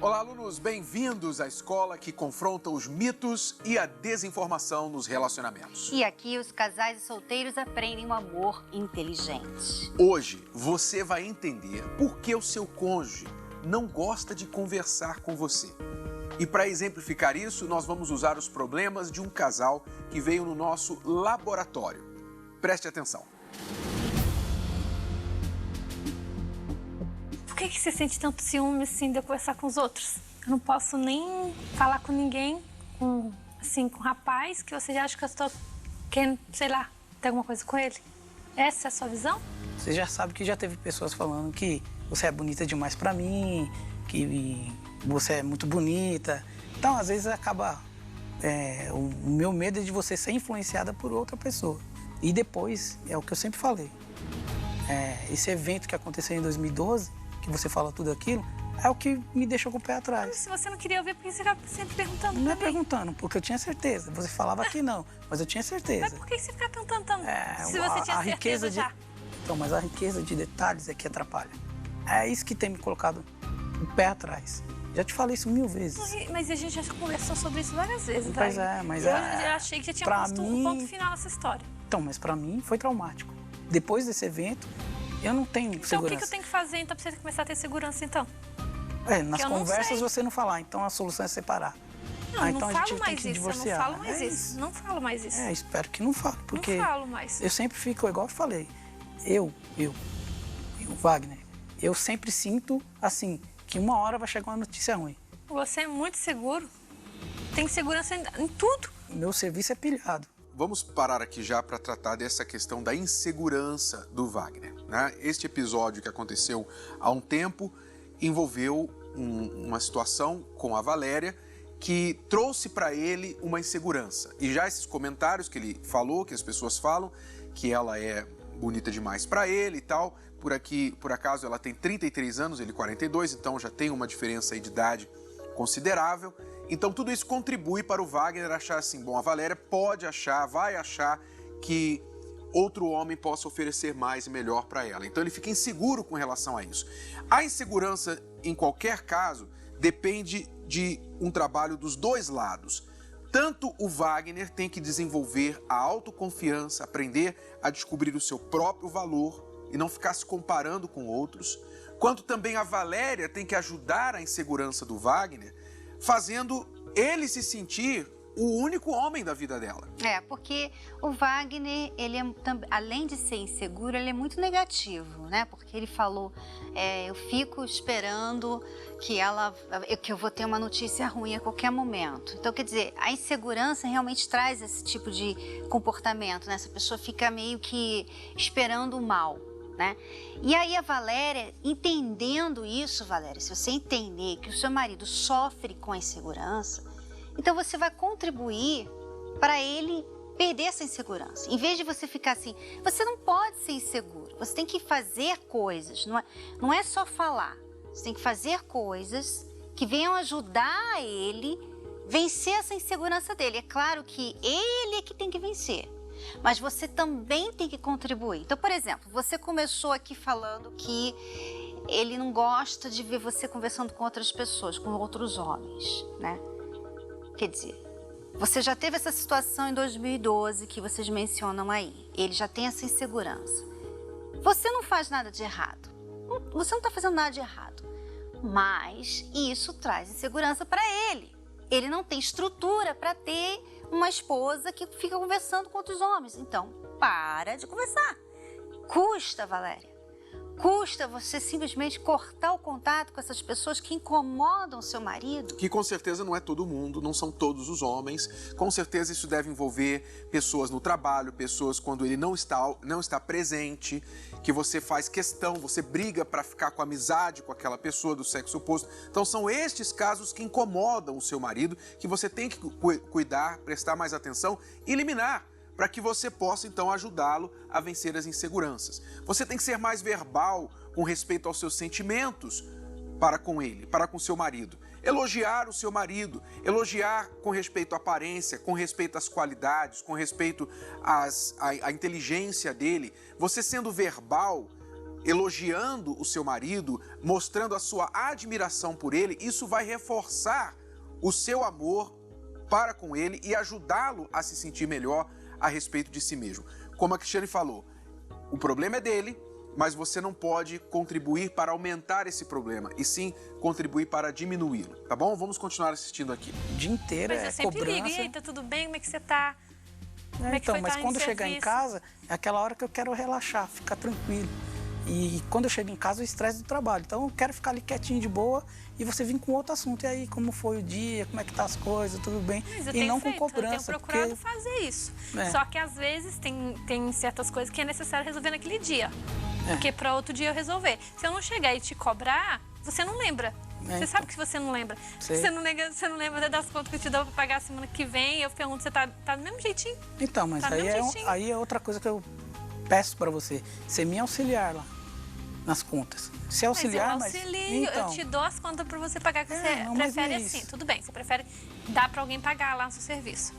Olá, alunos, bem-vindos à escola que confronta os mitos e a desinformação nos relacionamentos. E aqui os casais e solteiros aprendem um amor inteligente. Hoje você vai entender por que o seu cônjuge não gosta de conversar com você. E para exemplificar isso, nós vamos usar os problemas de um casal que veio no nosso laboratório. Preste atenção. Por que você sente tanto ciúme assim de eu conversar com os outros? Eu não posso nem falar com ninguém, com um rapaz, que você já acha que eu estou querendo, sei lá, ter alguma coisa com ele? Essa é a sua visão? Você já sabe que já teve pessoas falando que você é bonita demais pra mim, que você é muito bonita. Então, às vezes, acaba... o meu medo é de você ser influenciada por outra pessoa. E depois, é o que eu sempre falei. Esse evento que aconteceu em 2012, que você fala tudo aquilo, é o que me deixou com o pé atrás. Mas se você não queria ouvir, por que você fica sempre perguntando? Não é perguntando, porque eu tinha certeza. Você falava que não, mas eu tinha certeza. Mas por que você fica tentando? Se você tinha a riqueza certeza já. Então, mas a riqueza de detalhes é que atrapalha. É isso que tem me colocado o pé atrás. Já te falei isso 1000 vezes. Mas a gente já conversou sobre isso várias vezes, Pois daí. mas eu achei que já tinha posto um ponto final nessa história. Então, mas pra mim foi traumático. Depois desse evento, eu não tenho segurança. Então, o que eu tenho que fazer, então, pra você começar a ter segurança, então? Nas conversas você não falar, então a solução é separar. Não, então não a gente falo tem mais que isso, divorciar. eu não falo mais isso. Não falo mais isso. Espero que não fale, porque não falo mais. Eu sempre fico, igual eu falei, eu, Wagner, eu sempre sinto, assim, que uma hora vai chegar uma notícia ruim. Você é muito seguro. Tem segurança em tudo. Meu serviço é pilhado. Vamos parar aqui já para tratar dessa questão da insegurança do Wagner, né? Este episódio que aconteceu há um tempo envolveu uma situação com a Valéria que trouxe para ele uma insegurança. E já esses comentários que ele falou, que as pessoas falam, que ela é bonita demais para ele e tal. Por acaso, ela tem 33 anos, ele 42, então já tem uma diferença aí de idade considerável. Então tudo isso contribui para o Wagner achar assim, bom, a Valéria vai achar que outro homem possa oferecer mais e melhor para ela. Então ele fica inseguro com relação a isso. A insegurança, em qualquer caso, depende de um trabalho dos dois lados. Tanto o Wagner tem que desenvolver a autoconfiança, aprender a descobrir o seu próprio valor e não ficar se comparando com outros, quanto também a Valéria tem que ajudar a insegurança do Wagner, fazendo ele se sentir o único homem da vida dela. Porque o Wagner, ele além de ser inseguro, ele é muito negativo, né? Porque ele falou, eu fico esperando que eu vou ter uma notícia ruim a qualquer momento. Então, quer dizer, a insegurança realmente traz esse tipo de comportamento, né? Essa pessoa fica meio que esperando o mal, né? E aí a Valéria, entendendo isso, Valéria, se você entender que o seu marido sofre com a insegurança, então você vai contribuir para ele perder essa insegurança. Em vez de você ficar assim, você não pode ser inseguro, você tem que fazer coisas, não é só falar. Você tem que fazer coisas que venham ajudar ele vencer essa insegurança dele. É claro que ele é que tem que vencer, mas você também tem que contribuir. Então, por exemplo, você começou aqui falando que ele não gosta de ver você conversando com outras pessoas, com outros homens, né? Quer dizer, você já teve essa situação em 2012 que vocês mencionam aí. Ele já tem essa insegurança. Você não faz nada de errado. Você não está fazendo nada de errado. Mas isso traz insegurança para ele. Ele não tem estrutura para ter uma esposa que fica conversando com outros homens. Então, para de conversar. Custa, Valéria. Custa você simplesmente cortar o contato com essas pessoas que incomodam o seu marido? Que com certeza não é todo mundo, não são todos os homens. Com certeza isso deve envolver pessoas no trabalho, pessoas quando ele não está presente, que você faz questão, você briga para ficar com amizade com aquela pessoa do sexo oposto. Então são estes casos que incomodam o seu marido, que você tem que cuidar, prestar mais atenção e eliminar, para que você possa, então, ajudá-lo a vencer as inseguranças. Você tem que ser mais verbal com respeito aos seus sentimentos para com ele, para com seu marido. Elogiar o seu marido, elogiar com respeito à aparência, com respeito às qualidades, com respeito à inteligência dele. Você sendo verbal, elogiando o seu marido, mostrando a sua admiração por ele, isso vai reforçar o seu amor para com ele e ajudá-lo a se sentir melhor a respeito de si mesmo. Como a Cristiane falou, o problema é dele, mas você não pode contribuir para aumentar esse problema, e sim contribuir para diminuí-lo, tá bom? Vamos continuar assistindo aqui. O dia inteiro Mas é eu sempre cobrança. ligo, e aí, tá tudo bem? Como é que você tá? Como é que Então, foi mas tá quando em chegar em serviço? casa, é aquela hora que eu quero relaxar, ficar tranquilo. E quando eu chego em casa, o estresse do trabalho. Então, eu quero ficar ali quietinho, de boa, e você vir com outro assunto. E aí, como foi o dia, como é que tá as coisas, tudo bem? Mas eu E tenho não feito, com cobrança. eu tenho procurado fazer isso. É. Só que às vezes tem certas coisas que é necessário resolver naquele dia. É. Porque para outro dia eu resolver. Se eu não chegar e te cobrar, você não lembra. Você então. sabe que você não lembra. Sei. Você não lembra das contas que eu te dou para pagar a semana que vem. Eu pergunto, você tá do mesmo jeitinho? Então, mas Tá do aí, mesmo jeitinho. aí é outra coisa que eu peço pra você. Você me auxiliar lá nas contas. Se auxiliar, mas eu auxilio, então, eu te dou as contas para você pagar, que você não, mas prefere não é isso. assim. Tudo bem, você prefere dar para alguém pagar lá no seu serviço.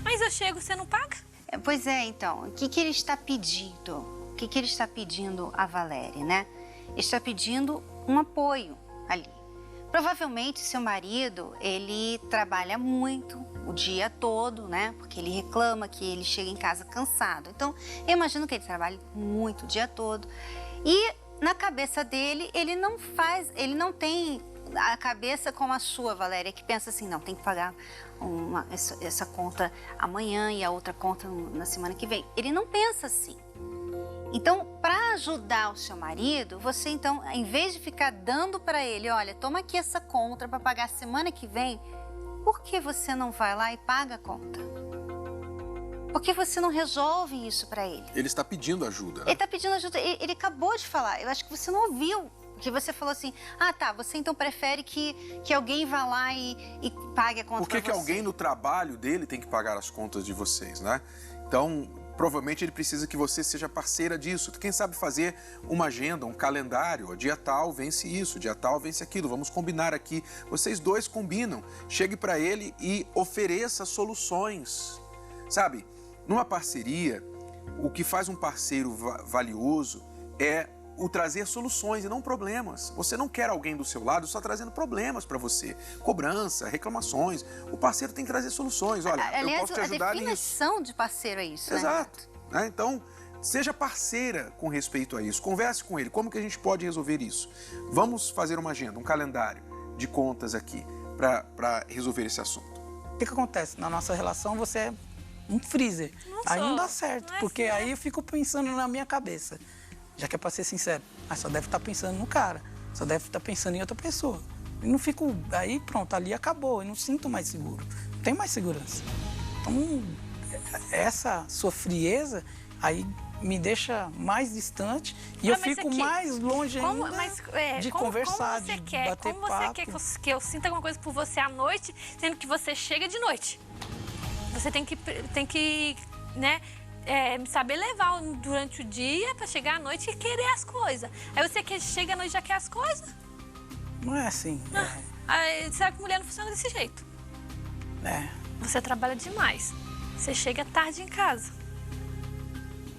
Mas eu chego, você não paga? Pois é, então, o que ele está pedindo? O que ele está pedindo a Valéria, né? Ele está pedindo um apoio ali. Provavelmente, seu marido, ele trabalha muito o dia todo, né? Porque ele reclama que ele chega em casa cansado. Então, eu imagino que ele trabalha muito o dia todo. E na cabeça dele, ele não tem a cabeça como a sua, Valéria, que pensa assim, não, tem que pagar essa conta amanhã e a outra conta na semana que vem. Ele não pensa assim. Então, para ajudar o seu marido, você então, em vez de ficar dando para ele, olha, toma aqui essa conta para pagar semana que vem, por que você não vai lá e paga a conta? Por que você não resolve isso para ele? Ele está pedindo ajuda, né? Ele está pedindo ajuda, ele acabou de falar, eu acho que você não ouviu. Que você falou assim, tá, você então prefere que alguém vá lá e pague a conta Por que pra você? alguém no trabalho dele tem que pagar as contas de vocês, né? Então, provavelmente ele precisa que você seja parceira disso. Quem sabe fazer uma agenda, um calendário, ó, dia tal vence isso, dia tal vence aquilo, vamos combinar aqui. Vocês dois combinam, chegue para ele e ofereça soluções, sabe? Numa parceria, o que faz um parceiro valioso é o trazer soluções e não problemas. Você não quer alguém do seu lado só trazendo problemas para você. Cobrança, reclamações. O parceiro tem que trazer soluções. Olha, Aliás, eu posso te ajudar nisso. a definição de parceiro é isso, Exato. Né? Então, seja parceira com respeito a isso. Converse com ele. Como que a gente pode resolver isso? Vamos fazer uma agenda, um calendário de contas aqui para resolver esse assunto. o que acontece? Na nossa relação, você é um freezer. Aí não dá certo, porque aí eu fico pensando na minha cabeça. Já que é pra ser sincero, só deve estar pensando no cara, só deve estar pensando em outra pessoa. Eu não fico, aí pronto, ali acabou, eu não sinto mais seguro, não tenho mais segurança. Então, essa sua frieza aí me deixa mais distante e eu fico mais longe ainda de conversar, de bater papo. Como você quer que eu sinta alguma coisa por você à noite, sendo que você chega de noite? Você tem que né, saber levar durante o dia para chegar à noite e querer as coisas. Aí você chega à noite e já quer as coisas? Não é assim. Aí, será que mulher não funciona desse jeito? Você trabalha demais. Você chega tarde em casa.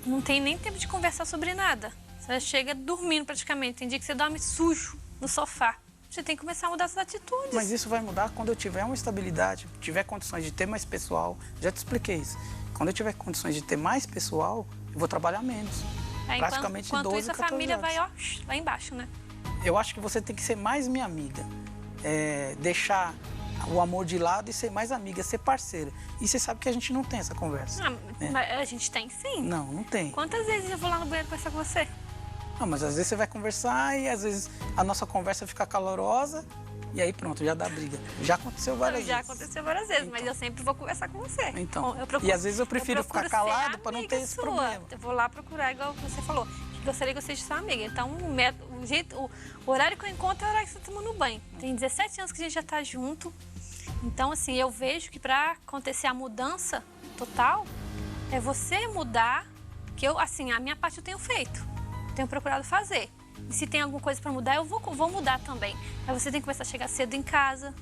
Não tem nem tempo de conversar sobre nada. Você chega dormindo praticamente. Tem dia que você dorme sujo no sofá. Você tem que começar a mudar suas atitudes. Mas isso vai mudar quando eu tiver uma estabilidade, tiver condições de ter mais pessoal. Já te expliquei isso. Quando eu tiver condições de ter mais pessoal, eu vou trabalhar menos. Praticamente 12, 14 horas. Enquanto isso, a família vai lá embaixo, né? Eu acho que você tem que ser mais minha amiga. Deixar o amor de lado e ser mais amiga, ser parceira. E você sabe que a gente não tem essa conversa. Mas a gente tem sim. Não tem. Quantas vezes eu vou lá no banheiro conversar com você? Não, mas às vezes você vai conversar e às vezes a nossa conversa fica calorosa e aí pronto, já dá briga. Já aconteceu várias vezes. Já aconteceu várias vezes, mas eu sempre vou conversar com você. Então, e às vezes eu prefiro ficar calado para não ter esse sua. problema. Eu vou lá procurar, igual você falou, que gostaria que você seja sua amiga. Então, o horário que eu encontro é o horário que você está tomando banho. Tem 17 anos que a gente já está junto. Então, assim, eu vejo que para acontecer a mudança total, é você mudar, que eu, assim, a minha parte eu tenho feito. Tenho procurado fazer. E se tem alguma coisa para mudar, eu vou mudar também. Mas você tem que começar a chegar cedo em casa,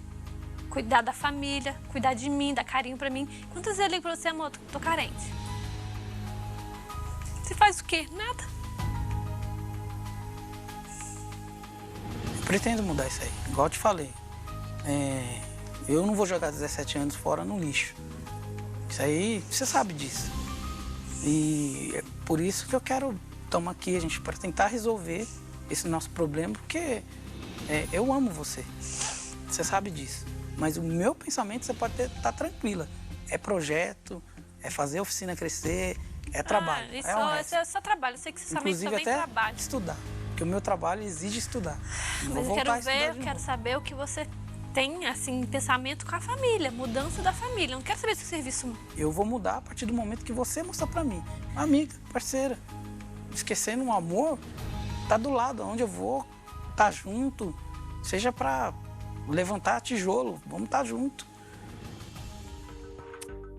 cuidar da família, cuidar de mim, dar carinho para mim. Quantas vezes eu ligo para você, amor, tô carente? Você faz o quê? Nada. Pretendo mudar isso aí. Igual eu te falei. Eu não vou jogar 17 anos fora no lixo. Isso aí, você sabe disso. E é por isso que eu quero tomar aqui, a gente, para tentar resolver esse nosso problema, porque eu amo você. Você sabe disso. Mas o meu pensamento, você pode estar tranquila. É projeto, é fazer a oficina crescer, é trabalho. Isso é só trabalho. Eu sei que você inclusive também até trabalha. Estudar. Porque o meu trabalho exige estudar. Mas eu quero ver, eu quero saber o que você tem, assim, pensamento com a família, mudança da família. Eu não quero saber se o serviço... Eu vou mudar a partir do momento que você mostrar pra mim. Amiga, parceira. Esquecendo o amor, tá do lado, onde eu vou, tá junto. Seja pra levantar tijolo, vamos estar junto.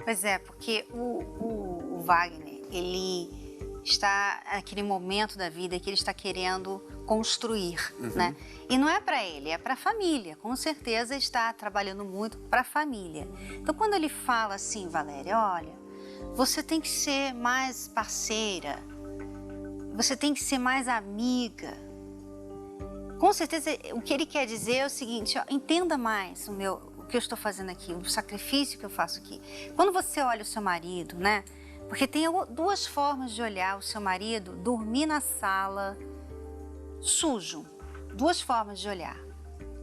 Pois é, porque o Wagner, ele está naquele momento da vida que ele está querendo construir, né? E não é para ele, é para a família. Com certeza está trabalhando muito para a família. Então, quando ele fala assim, Valéria, olha, você tem que ser mais parceira, você tem que ser mais amiga. Com certeza, o que ele quer dizer é o seguinte, ó, entenda mais o que eu estou fazendo aqui, o sacrifício que eu faço aqui. Quando você olha o seu marido, né? Porque tem duas formas de olhar o seu marido dormir na sala sujo. Duas formas de olhar.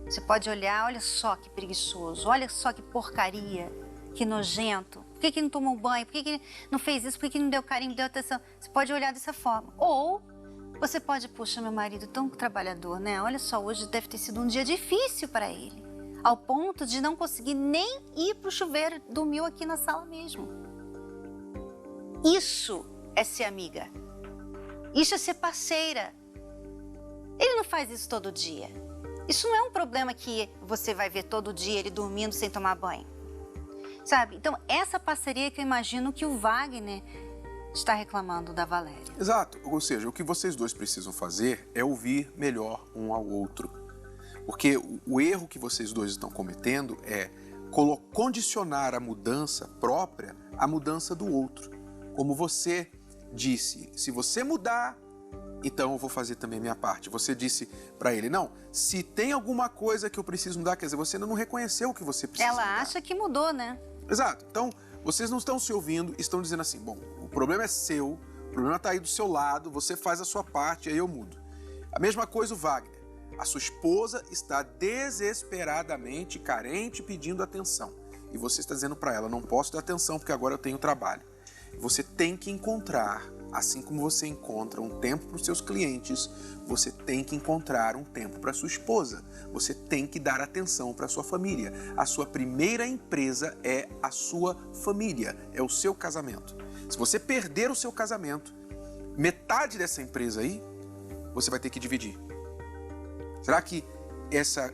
Você pode olhar, olha só que preguiçoso, olha só que porcaria, que nojento. Por que ele não tomou banho? Por que ele não fez isso? Por que ele não deu carinho, não deu atenção? Você pode olhar dessa forma. Ou você pode, puxa, meu marido tão trabalhador, né? Olha só, hoje deve ter sido um dia difícil para ele. Ao ponto de não conseguir nem ir pro chuveiro, dormiu aqui na sala mesmo. Isso é ser amiga. Isso é ser parceira. Ele não faz isso todo dia. Isso não é um problema que você vai ver todo dia ele dormindo sem tomar banho. Sabe? Então, essa parceria que eu imagino que o Wagner está reclamando da Valéria. Exato. Ou seja, o que vocês dois precisam fazer é ouvir melhor um ao outro. Porque o erro que vocês dois estão cometendo é condicionar a mudança própria à mudança do outro. Como você disse, se você mudar, então eu vou fazer também a minha parte. Você disse para ele, não, se tem alguma coisa que eu preciso mudar, quer dizer, você ainda não reconheceu o que você precisa mudar. Ela acha que mudou, né? Exato. Então, vocês não estão se ouvindo, estão dizendo assim, bom, o problema é seu, o problema está aí do seu lado, você faz a sua parte, aí eu mudo. A mesma coisa o Wagner. A sua esposa está desesperadamente carente, pedindo atenção. E você está dizendo para ela, não posso dar atenção porque agora eu tenho trabalho. Você tem que encontrar, assim como você encontra um tempo para os seus clientes, você tem que encontrar um tempo para sua esposa. Você tem que dar atenção para a sua família. A sua primeira empresa é a sua família, é o seu casamento. Se você perder o seu casamento, metade dessa empresa aí, você vai ter que dividir. Será que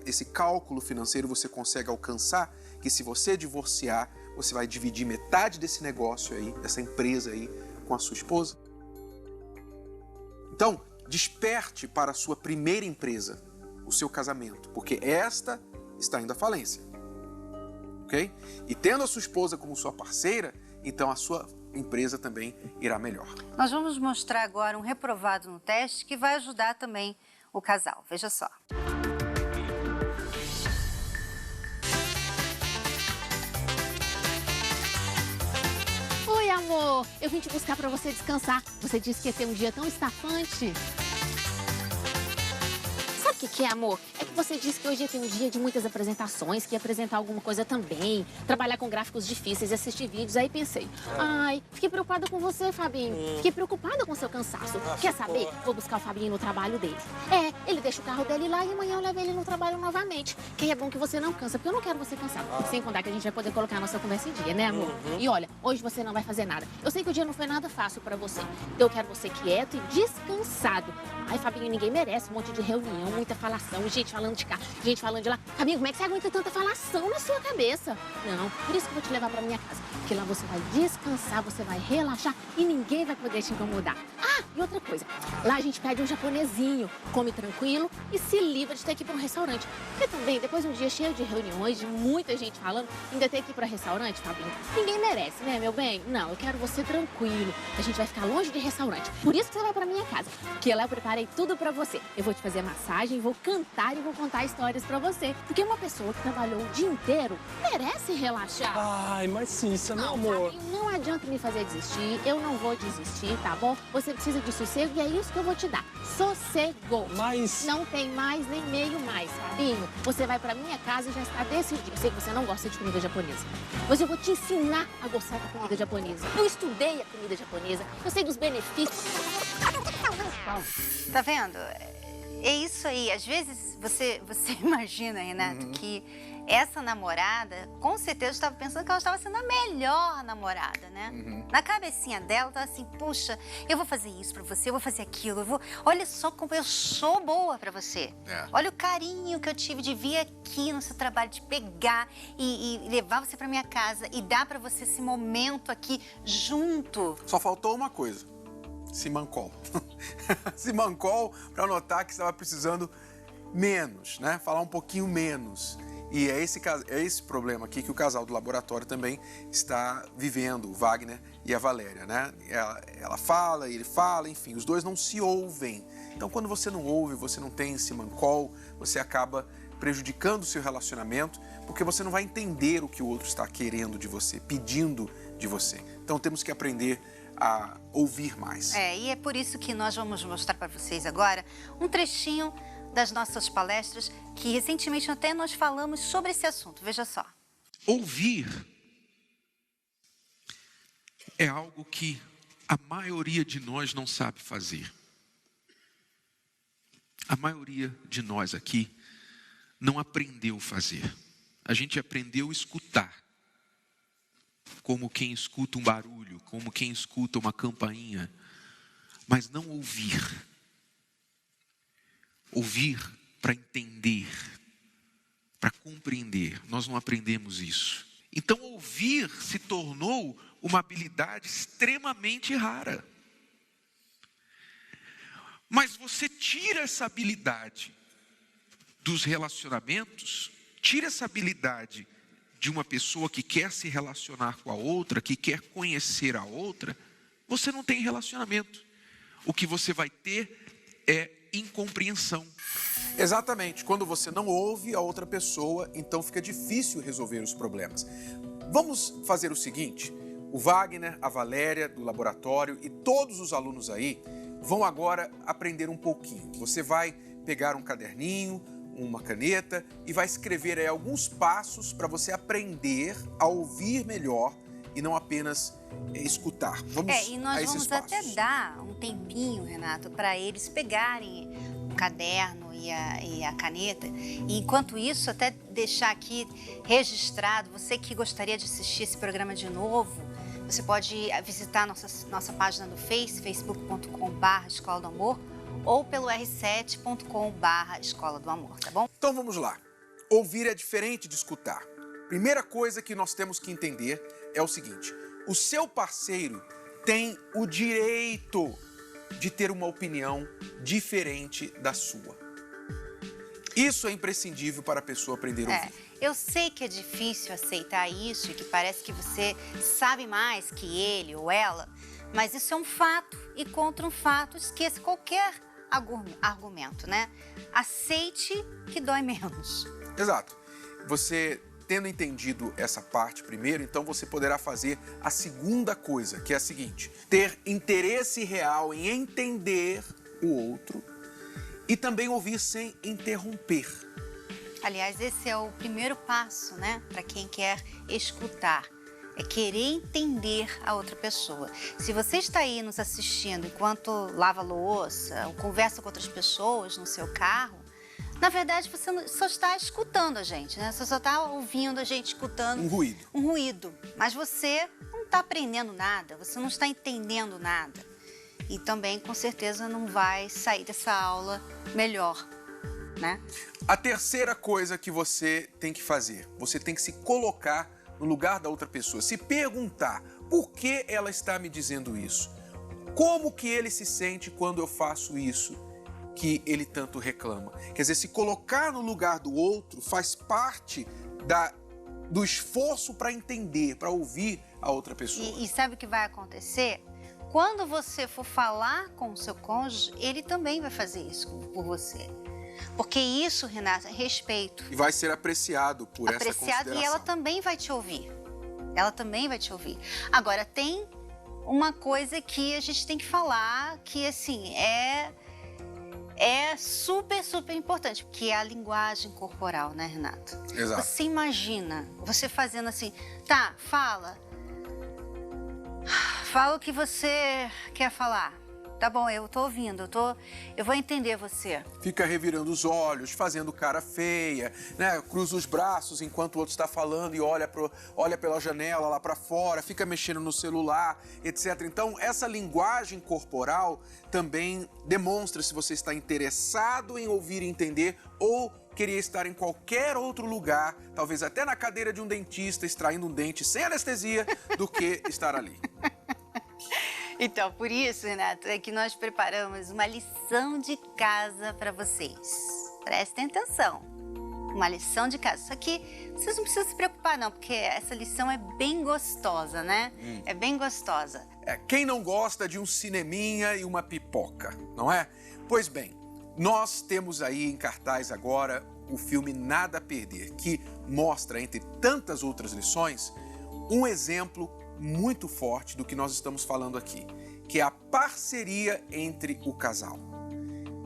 esse cálculo financeiro você consegue alcançar? Que se você divorciar, você vai dividir metade desse negócio aí, dessa empresa aí, com a sua esposa? Então, desperte para a sua primeira empresa, o seu casamento, porque esta está indo à falência, ok? E tendo a sua esposa como sua parceira, então a sua empresa também irá melhor. Nós vamos mostrar agora um reprovado no teste que vai ajudar também o casal. Veja só. Oi, amor. Eu vim te buscar pra você descansar. Você disse que ia ter um dia tão estafante. Sabe o que é, amor? É que você disse que hoje ia ter um dia de muitas apresentações, que ia apresentar alguma coisa também, trabalhar com gráficos difíceis, assistir vídeos. Aí pensei, ai, fiquei preocupada com você, Fabinho. Fiquei preocupada com seu cansaço. Quer saber? Vou buscar o Fabinho no trabalho dele. Ele deixa o carro dele lá e amanhã eu levo ele no trabalho novamente. Que é bom que você não cansa, porque eu não quero você cansado. Sem contar que a gente vai poder colocar a nossa conversa em dia, né, amor? E olha, hoje você não vai fazer nada. Eu sei que o dia não foi nada fácil pra você. Então eu quero você quieto e descansado. Ai, Fabinho, ninguém merece um monte de reunião, muita falação, gente falando de cá, gente falando de lá. Fabinho, como é que você aguenta tanta falação na sua cabeça? Não, por isso que eu vou te levar pra minha casa. Porque lá você vai descansar, você vai relaxar e ninguém vai poder te incomodar. Ah, E outra coisa, lá a gente pede um japonesinho, come tranquilo e se livra de ter que ir para um restaurante. Porque também, depois de um dia cheio de reuniões, de muita gente falando, ainda ter que ir para restaurante, Fabinho, ninguém merece, né, meu bem? Não, eu quero você tranquilo. A gente vai ficar longe de restaurante. Por isso que você vai para minha casa, porque lá eu preparei tudo para você. Eu vou te fazer massagem, vou cantar e vou contar histórias para você. Porque uma pessoa que trabalhou o dia inteiro merece relaxar. Ai, mas Cissa, meu amor. Fabinho, não adianta me fazer desistir, eu não vou desistir, tá bom? Você precisa de sossego e é isso que eu vou te dar. Sossego. Mas... Não tem mais nem meio mais, Fabinho. Você vai pra minha casa e já está decidido. Eu sei que você não gosta de comida japonesa, mas eu vou te ensinar a gostar da comida japonesa. Eu estudei a comida japonesa, eu sei dos benefícios. Tá vendo? É isso aí. Às vezes você imagina, Renato, que essa namorada, com certeza, estava pensando que ela estava sendo a melhor namorada, né? Na cabecinha dela, estava assim, puxa, eu vou fazer isso pra você, eu vou fazer aquilo, olha só como eu sou boa pra você. Olha o carinho que eu tive de vir aqui no seu trabalho, de pegar e levar você pra minha casa e dar pra você esse momento aqui junto. Só faltou uma coisa. Simancol. Simancol para notar que estava precisando menos, né? Falar um pouquinho menos. E é esse problema aqui que o casal do laboratório também está vivendo, o Wagner e a Valéria, né? Ela fala, ele fala, enfim, os dois não se ouvem. Então, quando você não ouve, você não tem simancol, você acaba prejudicando o seu relacionamento, porque você não vai entender o que o outro está querendo de você, pedindo de você. Então, temos que aprender a ouvir mais. E é por isso que nós vamos mostrar para vocês agora um trechinho das nossas palestras, que recentemente até nós falamos sobre esse assunto. Veja só. Ouvir é algo que a maioria de nós não sabe fazer. A maioria de nós aqui não aprendeu a fazer. A gente aprendeu a escutar. Como quem escuta um barulho, como quem escuta uma campainha, mas não ouvir. Ouvir para entender, para compreender. Nós não aprendemos isso. Então, ouvir se tornou uma habilidade extremamente rara. Mas você tira essa habilidade dos relacionamentos, tira essa habilidade de uma pessoa que quer se relacionar com a outra, que quer conhecer a outra, você não tem relacionamento. O que você vai ter é incompreensão. Exatamente. Quando você não ouve a outra pessoa, então fica difícil resolver os problemas. Vamos fazer o seguinte, o Wagner, a Valéria do laboratório e todos os alunos aí vão agora aprender um pouquinho. Você vai pegar um caderninho, uma caneta e vai escrever aí alguns passos para você aprender a ouvir melhor e não apenas escutar. Vamos e nós vamos até dar um tempinho, Renato, para eles pegarem o caderno e a caneta. E enquanto isso, até deixar aqui registrado, você que gostaria de assistir esse programa de novo, você pode visitar nossa página do facebook.com/Escola do Amor, ou pelo r7.com/Escola do Amor, tá bom? Então vamos lá. Ouvir é diferente de escutar. Primeira coisa que nós temos que entender é o seguinte: o seu parceiro tem o direito de ter uma opinião diferente da sua. Isso é imprescindível para a pessoa aprender a ouvir. Eu sei que é difícil aceitar isso e que parece que você sabe mais que ele ou ela, mas isso é um fato e contra um fato, esqueça qualquer argumento, né? Aceite que dói menos. Exato. Você tendo entendido essa parte primeiro, então você poderá fazer a segunda coisa, que é a seguinte: ter interesse real em entender o outro e também ouvir sem interromper. Aliás, esse é o primeiro passo, né? Para quem quer escutar. É querer entender a outra pessoa. Se você está aí nos assistindo enquanto lava louça ou conversa com outras pessoas no seu carro, na verdade você só está escutando a gente, né? Você só está ouvindo a gente, escutando um ruído. Um ruído. Mas você não está aprendendo nada, você não está entendendo nada. E também, com certeza, não vai sair dessa aula melhor, né? A terceira coisa que você tem que fazer, você tem que se colocar no lugar da outra pessoa, se perguntar por que ela está me dizendo isso. Como que ele se sente quando eu faço isso que ele tanto reclama? Quer dizer, se colocar no lugar do outro faz parte do esforço para entender, para ouvir a outra pessoa. E sabe o que vai acontecer? Quando você for falar com o seu cônjuge, ele também vai fazer isso por você. Porque isso, Renata, é respeito. E vai ser apreciado por essa consideração. E ela também vai te ouvir. Ela também vai te ouvir. Agora, tem uma coisa que a gente tem que falar, que assim, é super, super importante, que é a linguagem corporal, né, Renato? Exato. Você imagina, você fazendo assim, tá, fala o que você quer falar. Tá bom, eu tô ouvindo, eu vou entender você. Fica revirando os olhos, fazendo cara feia, né? Cruza os braços enquanto o outro está falando e olha pela janela lá para fora, fica mexendo no celular, etc. Então, essa linguagem corporal também demonstra se você está interessado em ouvir e entender ou queria estar em qualquer outro lugar, talvez até na cadeira de um dentista, extraindo um dente sem anestesia, do que estar ali. Então, por isso, Renato, é que nós preparamos uma lição de casa para vocês. Prestem atenção. Uma lição de casa. Só que vocês não precisam se preocupar, não, porque essa lição é bem gostosa, né? É bem gostosa. Quem não gosta de um cineminha e uma pipoca, não é? Pois bem, nós temos aí em cartaz agora o filme Nada a Perder, que mostra, entre tantas outras lições, um exemplo muito forte do que nós estamos falando aqui, que é a parceria entre o casal.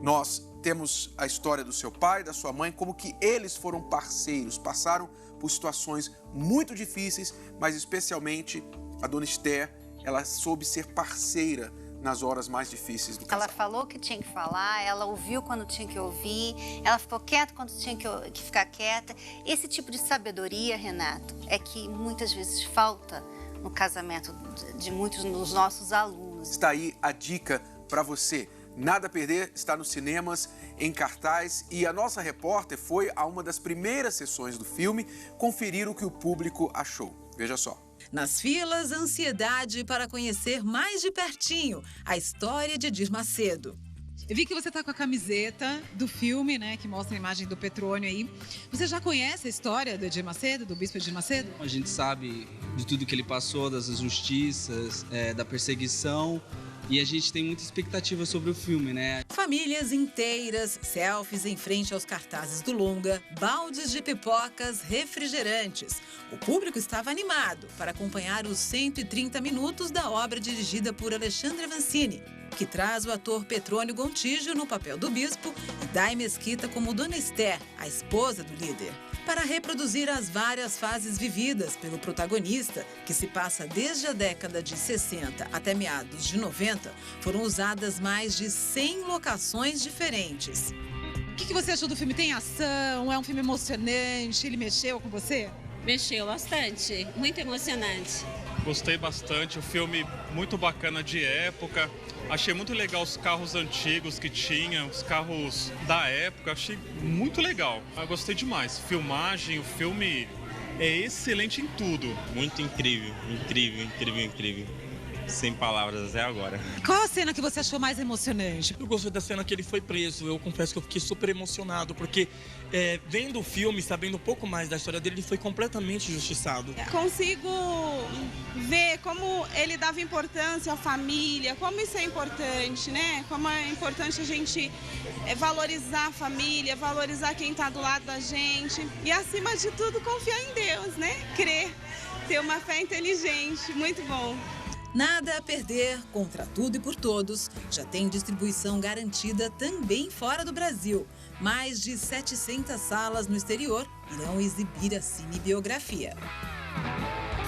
Nós temos a história do seu pai, da sua mãe, como que eles foram parceiros, passaram por situações muito difíceis, mas especialmente a dona Esther, ela soube ser parceira nas horas mais difíceis do casal. Ela falou o que tinha que falar, ela ouviu quando tinha que ouvir, ela ficou quieta quando tinha que ficar quieta. Esse tipo de sabedoria, Renato, é que muitas vezes falta no casamento de muitos dos nossos alunos. Está aí a dica para você. Nada a Perder está nos cinemas, em cartaz, e a nossa repórter foi a uma das primeiras sessões do filme conferir o que o público achou. Veja só. Nas filas, ansiedade para conhecer mais de pertinho a história de Edir Macedo. Eu vi que você está com a camiseta do filme, né, que mostra a imagem do Petrônio aí. Você já conhece a história do Edir Macedo, do Bispo Edir Macedo? A gente sabe de tudo que ele passou, das injustiças, da perseguição. E a gente tem muita expectativa sobre o filme, né? Famílias inteiras, selfies em frente aos cartazes do longa, baldes de pipocas, refrigerantes. O público estava animado para acompanhar os 130 minutos da obra dirigida por Alexandre Avancini, que traz o ator Petrônio Gontijo no papel do bispo e Day Mesquita como Dona Esther, a esposa do líder, para reproduzir as várias fases vividas pelo protagonista, que se passa desde a década de 60 até meados de 90, foram usadas mais de 100 locações diferentes. O que você achou do filme? Tem ação? É um filme emocionante? Ele mexeu com você? Mexeu bastante, muito emocionante. Gostei bastante, o filme muito bacana de época. Achei muito legal os carros antigos que tinha, os carros da época, achei muito legal. Eu gostei demais. Filmagem, o filme é excelente em tudo. Muito incrível, incrível, incrível, incrível. Sem palavras até agora. Qual a cena que você achou mais emocionante? Eu gostei da cena que ele foi preso. Eu confesso que eu fiquei super emocionado, porque vendo o filme, sabendo um pouco mais da história dele, ele foi completamente injustiçado. Consigo ver como ele dava importância à família, como isso é importante, né? Como é importante a gente valorizar a família, valorizar quem está do lado da gente e, acima de tudo, confiar em Deus, né? Crer, ter uma fé inteligente, muito bom. Nada a Perder, Contra Tudo e por Todos, já tem distribuição garantida também fora do Brasil. Mais de 700 salas no exterior irão exibir a cinebiografia.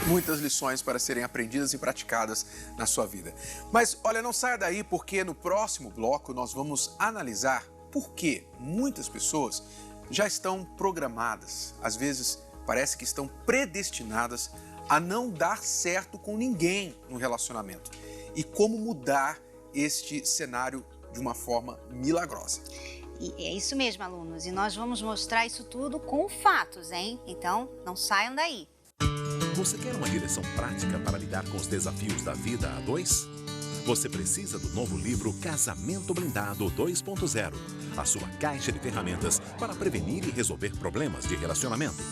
Muitas lições para serem aprendidas e praticadas na sua vida. Mas, olha, não saia daí, porque no próximo bloco nós vamos analisar por que muitas pessoas já estão programadas, às vezes parece que estão predestinadas a não dar certo com ninguém no relacionamento. E como mudar este cenário de uma forma milagrosa. E é isso mesmo, alunos. E nós vamos mostrar isso tudo com fatos, hein? Então, não saiam daí. Você quer uma direção prática para lidar com os desafios da vida a dois? Você precisa do novo livro Casamento Blindado 2.0, a sua caixa de ferramentas para prevenir e resolver problemas de relacionamento.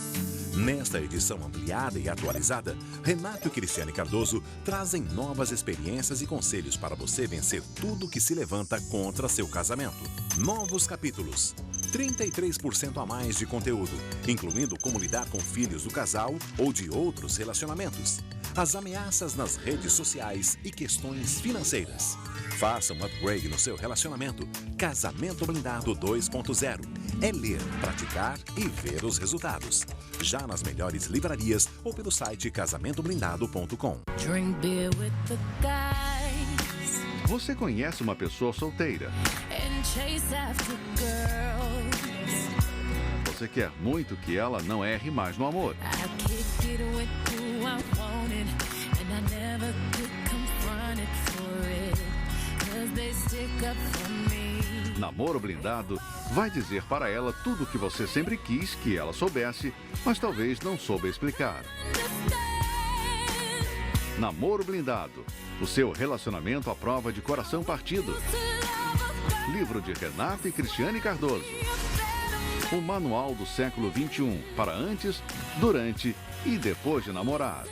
Nesta edição ampliada e atualizada, Renato e Cristiane Cardoso trazem novas experiências e conselhos para você vencer tudo que se levanta contra seu casamento. Novos capítulos, 33% a mais de conteúdo, incluindo como lidar com filhos do casal ou de outros relacionamentos, as ameaças nas redes sociais e questões financeiras. Faça um upgrade no seu relacionamento. Casamento Blindado 2.0. É ler, praticar e ver os resultados. Já nas melhores livrarias ou pelo site casamentoblindado.com. Você conhece uma pessoa solteira? Você quer muito que ela não erre mais no amor. Namoro Blindado vai dizer para ela tudo o que você sempre quis que ela soubesse, mas talvez não soube explicar. Namoro Blindado, o seu relacionamento à prova de coração partido. Livro de Renato e Cristiane Cardoso. O manual do século XXI para antes, durante e depois de namorar.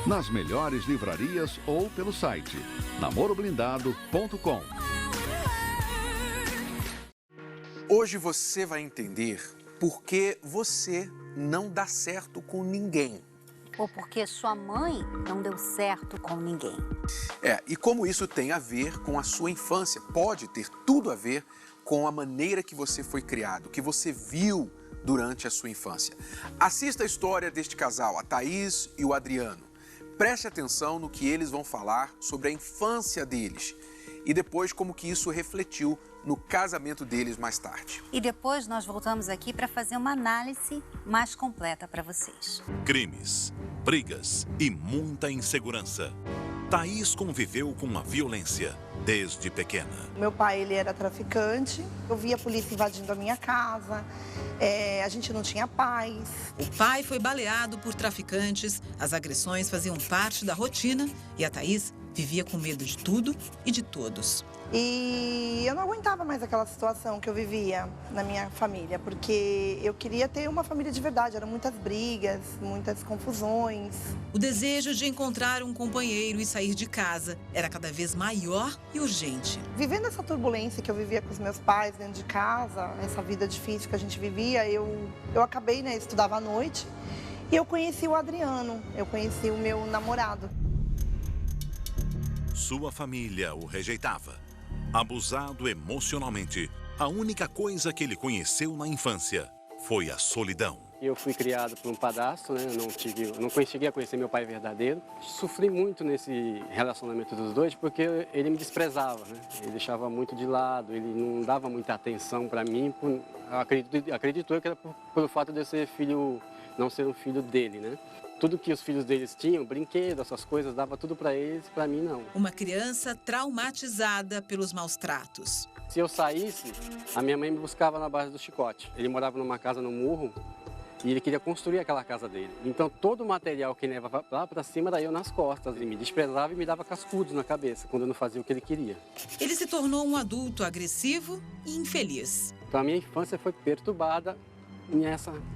Nas melhores livrarias ou pelo site namoroblindado.com. Hoje você vai entender por que você não dá certo com ninguém. Ou porque sua mãe não deu certo com ninguém. E como isso tem a ver com a sua infância, pode ter tudo a ver com a maneira que você foi criado, que você viu durante a sua infância. Assista a história deste casal, a Thaís e o Adriano. Preste atenção no que eles vão falar sobre a infância deles e depois como que isso refletiu no casamento deles mais tarde. E depois nós voltamos aqui para fazer uma análise mais completa para vocês. Crimes, brigas e muita insegurança. Thaís conviveu com a violência desde pequena. Meu pai, ele era traficante. Eu via a polícia invadindo a minha casa. A gente não tinha paz. O pai foi baleado por traficantes. As agressões faziam parte da rotina e a Thaís vivia com medo de tudo e de todos. E eu não aguentava mais aquela situação que eu vivia na minha família, porque eu queria ter uma família de verdade. Eram muitas brigas, muitas confusões. O desejo de encontrar um companheiro e sair de casa era cada vez maior e urgente. Vivendo essa turbulência que eu vivia com os meus pais dentro de casa, essa vida difícil que a gente vivia, eu acabei, estudava à noite e eu conheci o Adriano, eu conheci o meu namorado. Sua família o rejeitava. Abusado emocionalmente, a única coisa que ele conheceu na infância foi a solidão. Eu fui criado por um padrasto, não conseguia conhecer meu pai verdadeiro. Sofri muito nesse relacionamento dos dois porque ele me desprezava, Ele deixava muito de lado, ele não dava muita atenção para mim. Acredito que era pelo fato de eu ser filho, não ser um filho dele, Tudo que os filhos deles tinham, brinquedos, essas coisas, dava tudo para eles, para mim não. Uma criança traumatizada pelos maus tratos. Se eu saísse, a minha mãe me buscava na base do chicote. Ele morava numa casa no morro e ele queria construir aquela casa dele. Então todo o material que ele levava lá para cima daí eu nas costas. Ele me desprezava e me dava cascudos na cabeça quando eu não fazia o que ele queria. Ele se tornou um adulto agressivo e infeliz. Então a minha infância foi perturbada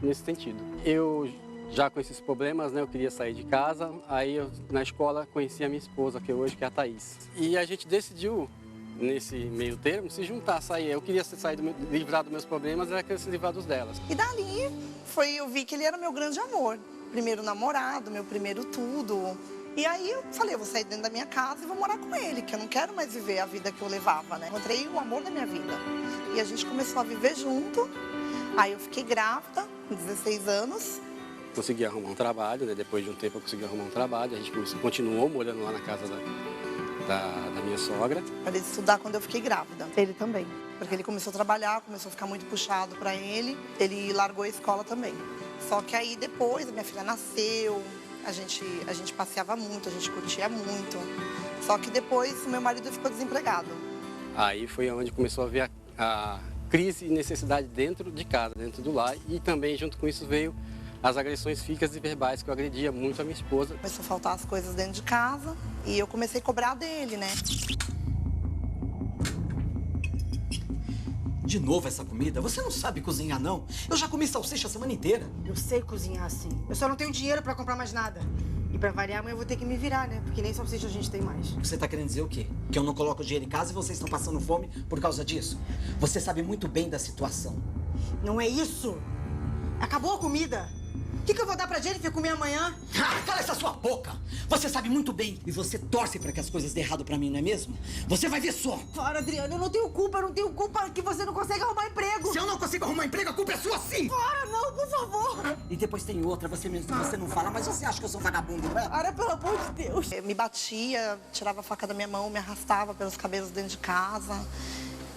nesse sentido. Eu já com esses problemas, eu queria sair de casa, aí eu, na escola, conheci a minha esposa, que hoje é a Thaís. E a gente decidiu, nesse meio termo, se juntar, sair. Eu queria livrar dos meus problemas, ela queria se livrar dos delas. E dali, eu vi que ele era meu grande amor. Primeiro namorado, meu primeiro tudo. E aí eu falei, eu vou sair dentro da minha casa e vou morar com ele, que eu não quero mais viver a vida que eu levava, Encontrei o amor da minha vida. E a gente começou a viver junto. Aí eu fiquei grávida, com 16 anos. Consegui arrumar um trabalho, Depois de um tempo eu consegui arrumar um trabalho. A gente continuou morando lá na casa da minha sogra. Parei de estudar quando eu fiquei grávida. Ele também. Porque ele começou a trabalhar, começou a ficar muito puxado para ele. Ele largou a escola também. Só que aí depois a minha filha nasceu, a gente passeava muito, a gente curtia muito. Só que depois o meu marido ficou desempregado. Aí foi onde começou a ver a crise e necessidade dentro de casa, dentro do lar. E também junto com isso veio as agressões físicas e verbais, que eu agredia muito a minha esposa. Começou a faltar as coisas dentro de casa e eu comecei a cobrar dele, De novo essa comida? Você não sabe cozinhar, não? Eu já comi salsicha a semana inteira. Eu sei cozinhar, sim. Eu só não tenho dinheiro pra comprar mais nada. E pra variar, amanhã eu vou ter que me virar, né? Porque nem salsicha a gente tem mais. Você tá querendo dizer o quê? Que eu não coloco dinheiro em casa e vocês estão passando fome por causa disso? Você sabe muito bem da situação. Não é isso! Acabou a comida! O que eu vou dar pra Jennifer comer amanhã? Ah, cala essa sua boca! Você sabe muito bem e você torce pra que as coisas dêem errado pra mim, não é mesmo? Você vai ver só! Para, Adriano, eu não tenho culpa que você não consegue arrumar emprego! Se eu não consigo arrumar emprego, a culpa é sua sim! Para, não, por favor! E depois tem outra, você não fala, mas você acha que eu sou vagabundo, não é? Para, pelo amor de Deus! Me batia, tirava a faca da minha mão, me arrastava pelos cabelos dentro de casa.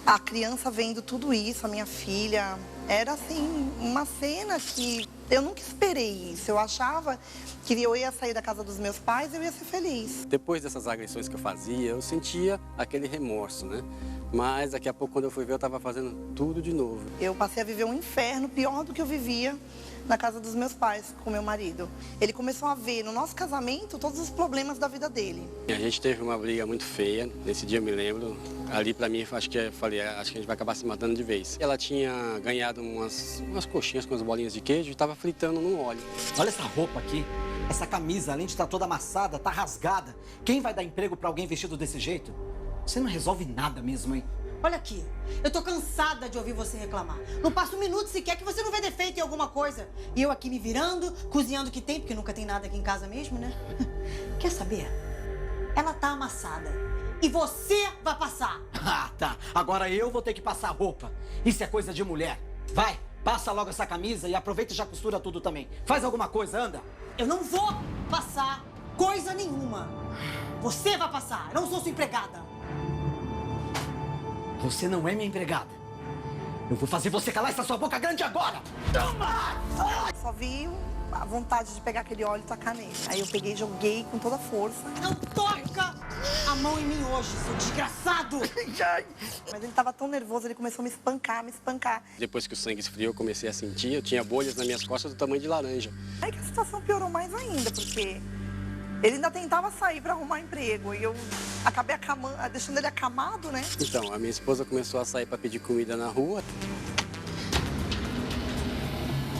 A criança vendo tudo isso, a minha filha, era assim, uma cena que eu nunca esperei isso. Eu achava que eu ia sair da casa dos meus pais e eu ia ser feliz. Depois dessas agressões que eu fazia, eu sentia aquele remorso, né? Mas daqui a pouco, quando eu fui ver, eu estava fazendo tudo de novo. Eu passei a viver um inferno pior do que eu vivia na casa dos meus pais, com meu marido. Ele começou a ver no nosso casamento todos os problemas da vida dele. A gente teve uma briga muito feia, nesse dia eu me lembro. Ali pra mim, acho que a gente vai acabar se matando de vez. Ela tinha ganhado umas coxinhas com as bolinhas de queijo e estava fritando no óleo. Olha essa roupa aqui, essa camisa, além de estar toda amassada, tá rasgada. Quem vai dar emprego pra alguém vestido desse jeito? Você não resolve nada mesmo, hein? Olha aqui, eu tô cansada de ouvir você reclamar. Não passa um minuto sequer que você não vê defeito em alguma coisa. E eu aqui me virando, cozinhando o que tem, porque nunca tem nada aqui em casa mesmo, né? Quer saber? Ela tá amassada. E você vai passar. Ah, tá. Agora eu vou ter que passar roupa. Isso é coisa de mulher. Vai, passa logo essa camisa e aproveita e já costura tudo também. Faz alguma coisa, anda. Eu não vou passar coisa nenhuma. Você vai passar, eu não sou sua empregada. Você não é minha empregada. Eu vou fazer você calar essa sua boca grande agora! Toma! Só vi a vontade de pegar aquele óleo e tacar nele. Aí eu peguei e joguei com toda a força. Não toca a mão em mim hoje, seu desgraçado! Mas ele tava tão nervoso, ele começou a me espancar, Depois que o sangue esfriou, eu comecei a sentir, eu tinha bolhas nas minhas costas do tamanho de laranja. Aí que a situação piorou mais ainda, porque ele ainda tentava sair para arrumar emprego e eu acabei deixando ele acamado, né? Então, a minha esposa começou a sair para pedir comida na rua.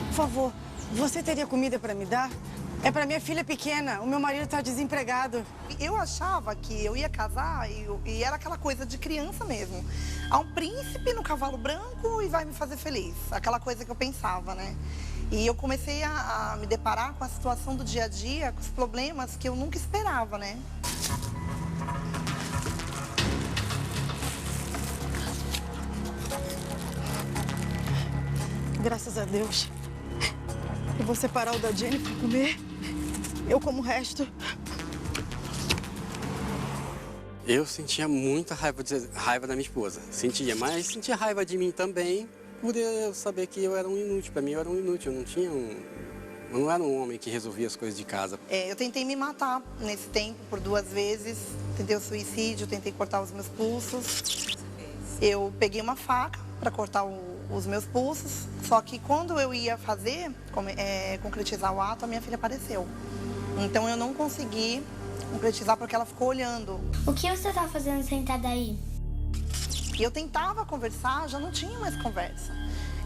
Por favor, você teria comida para me dar? É para minha filha pequena, o meu marido tá desempregado. Eu achava que eu ia casar e era aquela coisa de criança mesmo. Há um príncipe no cavalo branco e vai me fazer feliz. Aquela coisa que eu pensava, né? E eu comecei a me deparar com a situação do dia a dia, com os problemas que eu nunca esperava, né? Graças a Deus. Eu vou separar o da Jennifer comer. Eu como o resto. Eu sentia muita raiva da minha esposa. Sentia, mas sentia raiva de mim também, por eu saber que eu era um inútil. Para mim, eu era um inútil. Eu não era um homem que resolvia as coisas de casa. Eu tentei me matar nesse tempo por 2 vezes. Tentei o suicídio, tentei cortar os meus pulsos. Eu peguei uma faca para cortar os meus pulsos. Só que quando eu ia fazer, concretizar o ato, a minha filha apareceu. Então eu não consegui concretizar porque ela ficou olhando. O que você tá fazendo sentada aí? E eu tentava conversar, já não tinha mais conversa.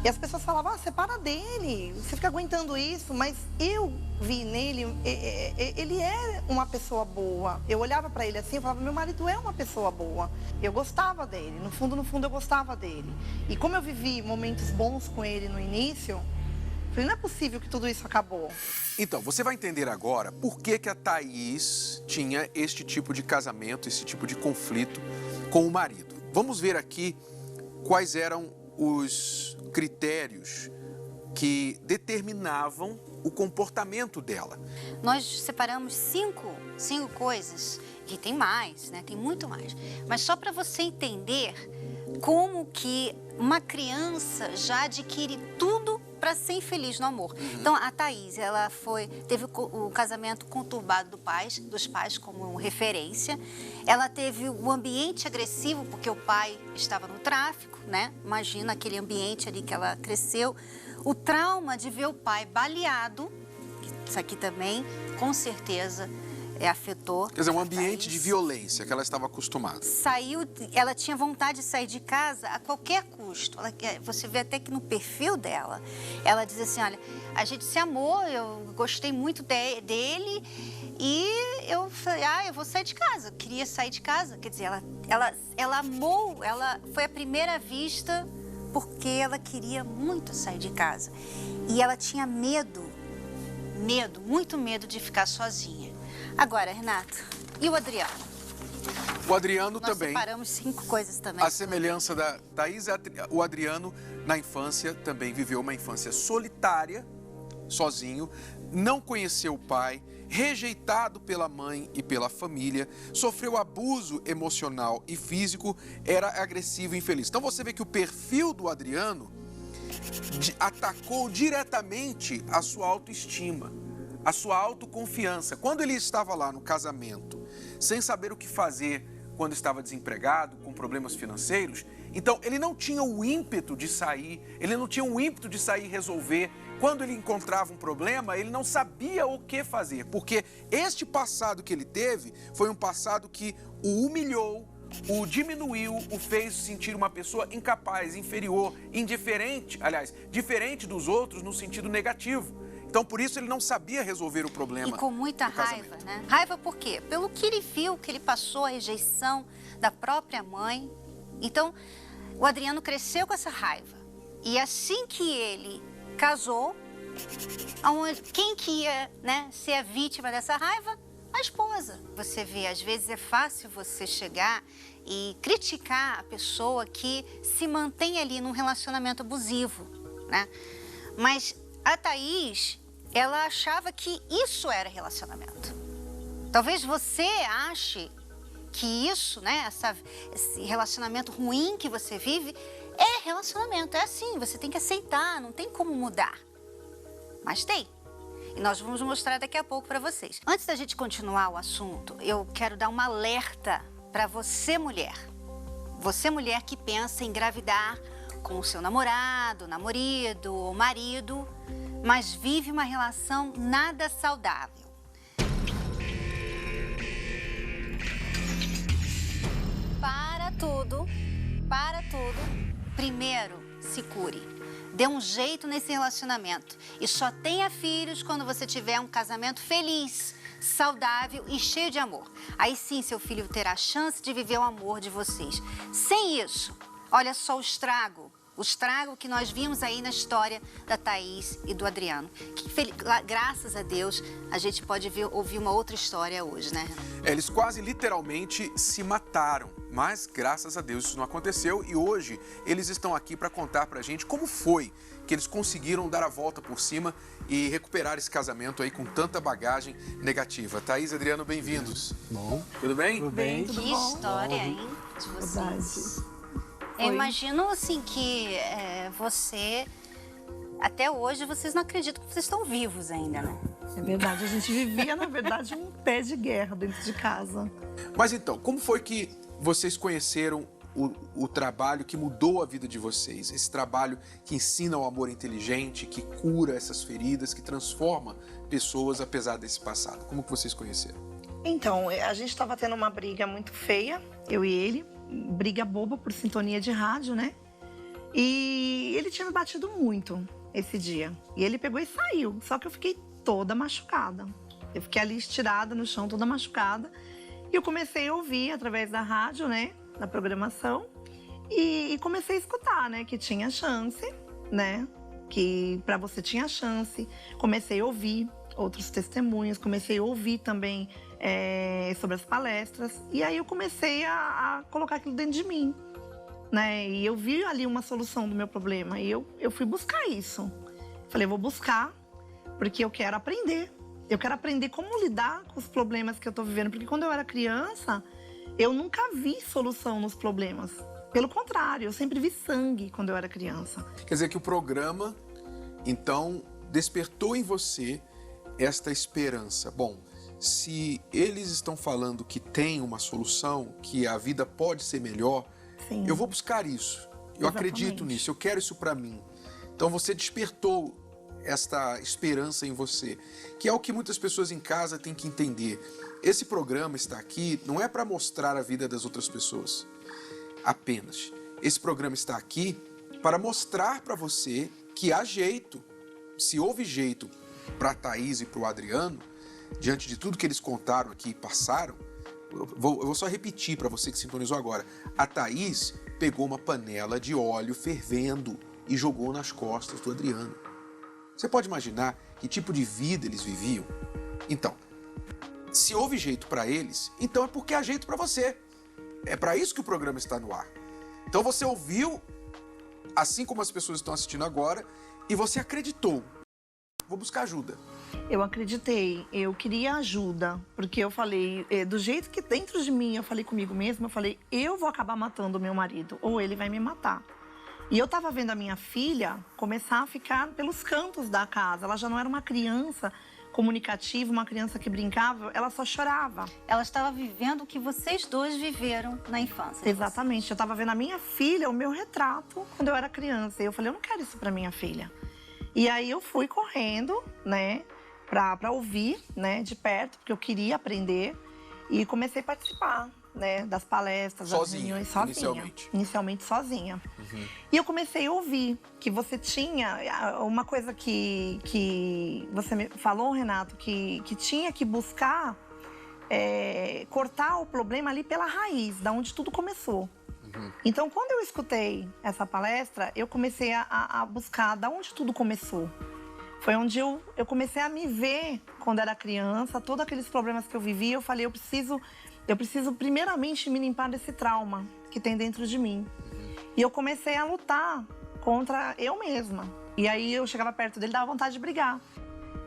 E as pessoas falavam, separa dele, você fica aguentando isso. Mas eu vi nele, ele é uma pessoa boa. Eu olhava pra ele assim, eu falava, meu marido é uma pessoa boa. Eu gostava dele, no fundo eu gostava dele. E como eu vivi momentos bons com ele no início, falei, não é possível que tudo isso acabou. Então, você vai entender agora por que a Thaís tinha este tipo de casamento, esse tipo de conflito com o marido. Vamos ver aqui quais eram os critérios que determinavam o comportamento dela. Nós separamos cinco coisas, que tem mais, né? Tem muito mais. Mas só para você entender como que uma criança já adquire tudo para ser infeliz no amor. Então, a Thaís, ela teve o casamento conturbado dos pais como referência. Ela teve o ambiente agressivo, porque o pai estava no tráfico, né? Imagina aquele ambiente ali que ela cresceu. O trauma de ver o pai baleado, isso aqui também, com certeza, afetou. Quer dizer, um ambiente de violência que ela estava acostumada. Ela tinha vontade de sair de casa a qualquer custo. Você vê até que no perfil dela, ela diz assim, olha, a gente se amou, eu gostei muito dele e eu falei, eu vou sair de casa. Eu queria sair de casa. Quer dizer, ela amou, foi a primeira vista porque ela queria muito sair de casa. E ela tinha medo, muito medo de ficar sozinha. Agora, Renato, e o Adriano? O Adriano Nós também. separamos 5 coisas também. A semelhança da Thaís, o Adriano, na infância, também viveu uma infância solitária, sozinho, não conheceu o pai, rejeitado pela mãe e pela família, sofreu abuso emocional e físico, era agressivo e infeliz. Então você vê que o perfil do Adriano atacou diretamente a sua autoestima, a sua autoconfiança. Quando ele estava lá no casamento, sem saber o que fazer quando estava desempregado, com problemas financeiros, então ele não tinha o ímpeto de sair, e resolver. Quando ele encontrava um problema, ele não sabia o que fazer, porque este passado que ele teve foi um passado que o humilhou, o diminuiu, o fez sentir uma pessoa incapaz, inferior, indiferente, aliás, diferente dos outros no sentido negativo. Então, por isso, ele não sabia resolver o problema. E com muita raiva, né? Raiva por quê? Pelo que ele viu, que ele passou a rejeição da própria mãe. Então, o Adriano cresceu com essa raiva. E assim que ele casou, quem que ia, né, ser a vítima dessa raiva? A esposa. Você vê, às vezes é fácil você chegar e criticar a pessoa que se mantém ali num relacionamento abusivo, né? Mas a Thaís, ela achava que isso era relacionamento. Talvez você ache que isso, né, esse relacionamento ruim que você vive, é relacionamento, é assim, você tem que aceitar, não tem como mudar. Mas tem. E nós vamos mostrar daqui a pouco para vocês. Antes da gente continuar o assunto, eu quero dar um alerta para você, mulher. Você, mulher que pensa em engravidar com o seu namorado, namorado ou marido, mas vive uma relação nada saudável. Para tudo, primeiro se cure. Dê um jeito nesse relacionamento e só tenha filhos quando você tiver um casamento feliz, saudável e cheio de amor. Aí sim seu filho terá a chance de viver o amor de vocês. Sem isso, olha só o estrago que nós vimos aí na história da Thaís e do Adriano. Graças a Deus, a gente pode ouvir uma outra história hoje, né? Eles quase literalmente se mataram, mas graças a Deus isso não aconteceu e hoje eles estão aqui para contar pra gente como foi que eles conseguiram dar a volta por cima e recuperar esse casamento aí com tanta bagagem negativa. Thaís e Adriano, bem-vindos. Bom. Tudo bem? Tudo bem. Que história, hein, de vocês. Eu imagino, assim, que você... Até hoje, vocês não acreditam que vocês estão vivos ainda, né? É verdade, a gente vivia, na verdade, um pé de guerra dentro de casa. Mas então, como foi que vocês conheceram o trabalho que mudou a vida de vocês? Esse trabalho que ensina o amor inteligente, que cura essas feridas, que transforma pessoas apesar desse passado. Como que vocês conheceram? Então, a gente estava tendo uma briga muito feia, eu e ele. Briga boba por sintonia de rádio, né? E ele tinha me batido muito esse dia. E ele pegou e saiu. Só que eu fiquei toda machucada. Eu fiquei ali estirada no chão, toda machucada. E eu comecei a ouvir através da rádio, né? Da programação. E comecei a escutar, né? Que tinha chance, né? Que pra você tinha chance. Comecei a ouvir outros testemunhos. Comecei a ouvir também sobre as palestras. E aí eu comecei a colocar aquilo dentro de mim, né? E eu vi ali uma solução do meu problema. E eu fui buscar isso. Falei, vou buscar, porque eu quero aprender. Eu quero aprender como lidar com os problemas que eu tô vivendo. Porque quando eu era criança, eu nunca vi solução nos problemas. Pelo contrário, eu sempre vi sangue quando eu era criança. Quer dizer que o programa, então, despertou em você esta esperança. Bom, se eles estão falando que tem uma solução, que a vida pode ser melhor, sim, eu vou buscar isso. Eu acredito nisso, eu quero isso para mim. Então você despertou esta esperança em você, que é o que muitas pessoas em casa têm que entender. Esse programa está aqui não é para mostrar a vida das outras pessoas apenas. Esse programa está aqui para mostrar para você que há jeito. Se houve jeito para a Thaís e para o Adriano, diante de tudo que eles contaram aqui e passaram, eu vou só repetir para você que sintonizou agora. A Thaís pegou uma panela de óleo fervendo e jogou nas costas do Adriano. Você pode imaginar que tipo de vida eles viviam? Então, se houve jeito para eles, então é porque há jeito para você. É para isso que o programa está no ar. Então você ouviu, assim como as pessoas estão assistindo agora, e você acreditou. Vou buscar ajuda. Eu acreditei, eu queria ajuda, porque eu falei, do jeito que dentro de mim, eu falei comigo mesma, eu falei, eu vou acabar matando o meu marido, ou ele vai me matar. E eu tava vendo a minha filha começar a ficar pelos cantos da casa, ela já não era uma criança comunicativa, uma criança que brincava, ela só chorava. Ela estava vivendo o que vocês dois viveram na infância. Exatamente, eu tava vendo a minha filha, o meu retrato, quando eu era criança. E eu falei, eu não quero isso pra minha filha. E aí eu fui correndo, né, pra ouvir, né, de perto, porque eu queria aprender. E comecei a participar, né, das palestras, das reuniões, sozinha. Inicialmente sozinha. E eu comecei a ouvir que você tinha uma coisa que você me falou, Renato, que tinha que buscar cortar o problema ali pela raiz, da onde tudo começou. Então, quando eu escutei essa palestra, eu comecei a buscar da onde tudo começou. Foi onde eu comecei a me ver quando era criança, todos aqueles problemas que eu vivia, eu falei, eu preciso primeiramente me limpar desse trauma que tem dentro de mim. E eu comecei a lutar contra eu mesma. E aí eu chegava perto dele e dava vontade de brigar.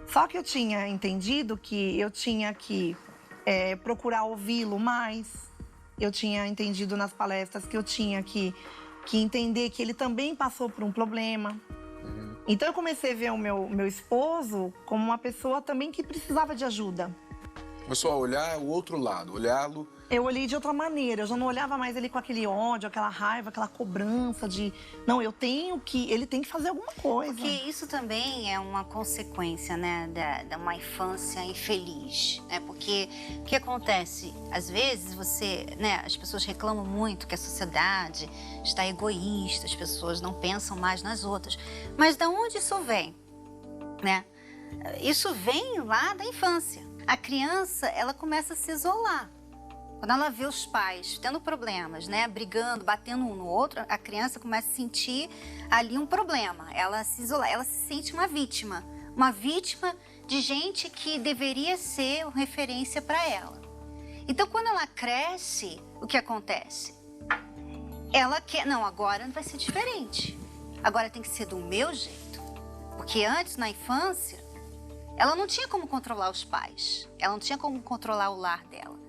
Só que eu tinha entendido que eu tinha que procurar ouvi-lo mais. Eu tinha entendido nas palestras que eu tinha que entender que ele também passou por um problema. Então eu comecei a ver o meu esposo como uma pessoa também que precisava de ajuda. Começou a olhar o outro lado, olhá-lo... Eu olhei de outra maneira, eu já não olhava mais ele com aquele ódio, aquela raiva, aquela cobrança de... Não, ele tem que fazer alguma coisa. Porque isso também é uma consequência, né, da uma infância infeliz, né? Porque o que acontece? Às vezes as pessoas reclamam muito que a sociedade está egoísta, as pessoas não pensam mais nas outras. Mas de onde isso vem, né? Isso vem lá da infância. A criança, ela começa a se isolar. Quando ela vê os pais tendo problemas, né, brigando, batendo um no outro, a criança começa a sentir ali um problema. Ela se isola, ela se sente uma vítima de gente que deveria ser uma referência para ela. Então, quando ela cresce, o que acontece? Ela quer, não, agora vai ser diferente. Agora tem que ser do meu jeito. Porque antes, na infância, ela não tinha como controlar os pais. Ela não tinha como controlar o lar dela.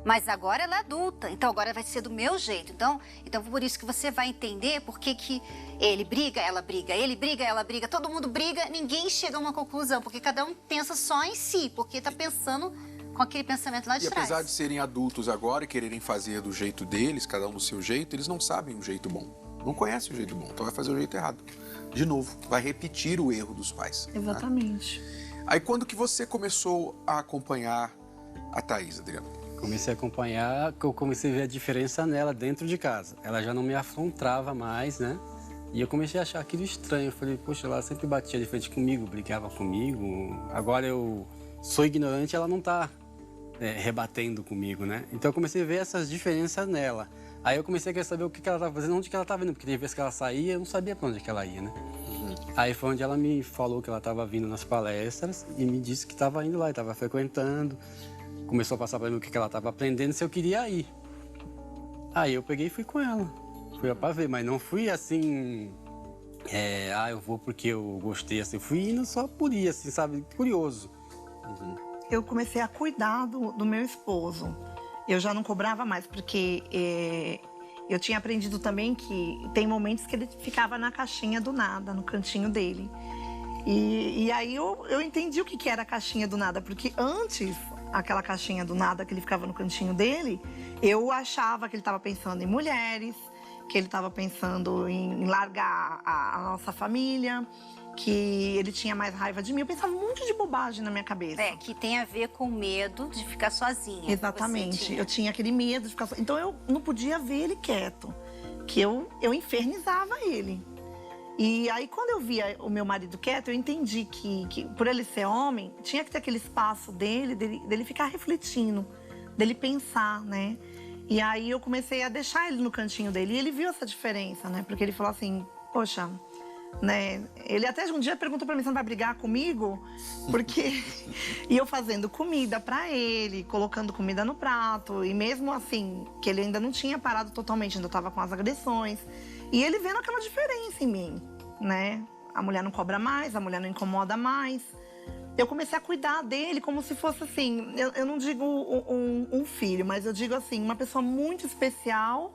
Mas agora ela é adulta, então agora vai ser do meu jeito. Então por isso que você vai entender por que ele briga, ela briga, ele briga, ela briga, todo mundo briga, ninguém chega a uma conclusão, porque cada um pensa só em si, porque tá pensando com aquele pensamento lá de trás. E apesar de serem adultos agora e quererem fazer do jeito deles, cada um do seu jeito, eles não sabem o jeito bom, não conhecem o jeito bom, então vai fazer o jeito errado. De novo, vai repetir o erro dos pais. Exatamente. Né? Aí quando que você começou a acompanhar a Thaís, Adriano? Comecei a acompanhar, que eu comecei a ver a diferença nela dentro de casa. Ela já não me afrontava mais, né? E eu comecei a achar aquilo estranho. Eu falei, poxa, ela sempre batia de frente comigo, brigava comigo. Agora eu sou ignorante, ela não tá rebatendo comigo, né? Então eu comecei a ver essas diferenças nela. Aí eu comecei a querer saber o que ela estava fazendo, onde que ela estava indo, porque tem vezes que ela saía, eu não sabia para onde que ela ia, né? Aí foi onde ela me falou que ela estava vindo nas palestras e me disse que estava indo lá, estava frequentando. Começou a passar para mim o que ela estava aprendendo, se eu queria ir. Aí eu peguei e fui com ela. Fui para ver, mas não fui assim... eu vou porque eu gostei, assim. Fui indo só por ir, assim, sabe? Curioso. Eu comecei a cuidar do meu esposo. Eu já não cobrava mais, porque eu tinha aprendido também que tem momentos que ele ficava na caixinha do nada, no cantinho dele. E aí eu entendi o que era a caixinha do nada, porque antes... aquela caixinha do nada que ele ficava no cantinho dele, eu achava que ele estava pensando em mulheres, que que ele estava pensando em largar a nossa família, que ele tinha mais raiva de mim. Eu pensava um monte de bobagem na minha cabeça. Que tem a ver com medo de ficar sozinha. Exatamente. Eu tinha aquele medo de ficar sozinha. Então eu não podia ver ele quieto, que eu infernizava ele. E aí, quando eu via o meu marido quieto, eu entendi que por ele ser homem, tinha que ter aquele espaço dele ficar refletindo, dele pensar, né? E aí eu comecei a deixar ele no cantinho dele. E ele viu essa diferença, né? Porque ele falou assim, poxa, né? Ele até um dia perguntou pra mim, você não vai brigar comigo? Porque... E eu fazendo comida pra ele, colocando comida no prato. E mesmo assim, que ele ainda não tinha parado totalmente, ainda tava com as agressões. E ele vendo aquela diferença em mim, né? A mulher não cobra mais, a mulher não incomoda mais. Eu comecei a cuidar dele como se fosse assim, eu não digo um filho, mas eu digo assim, uma pessoa muito especial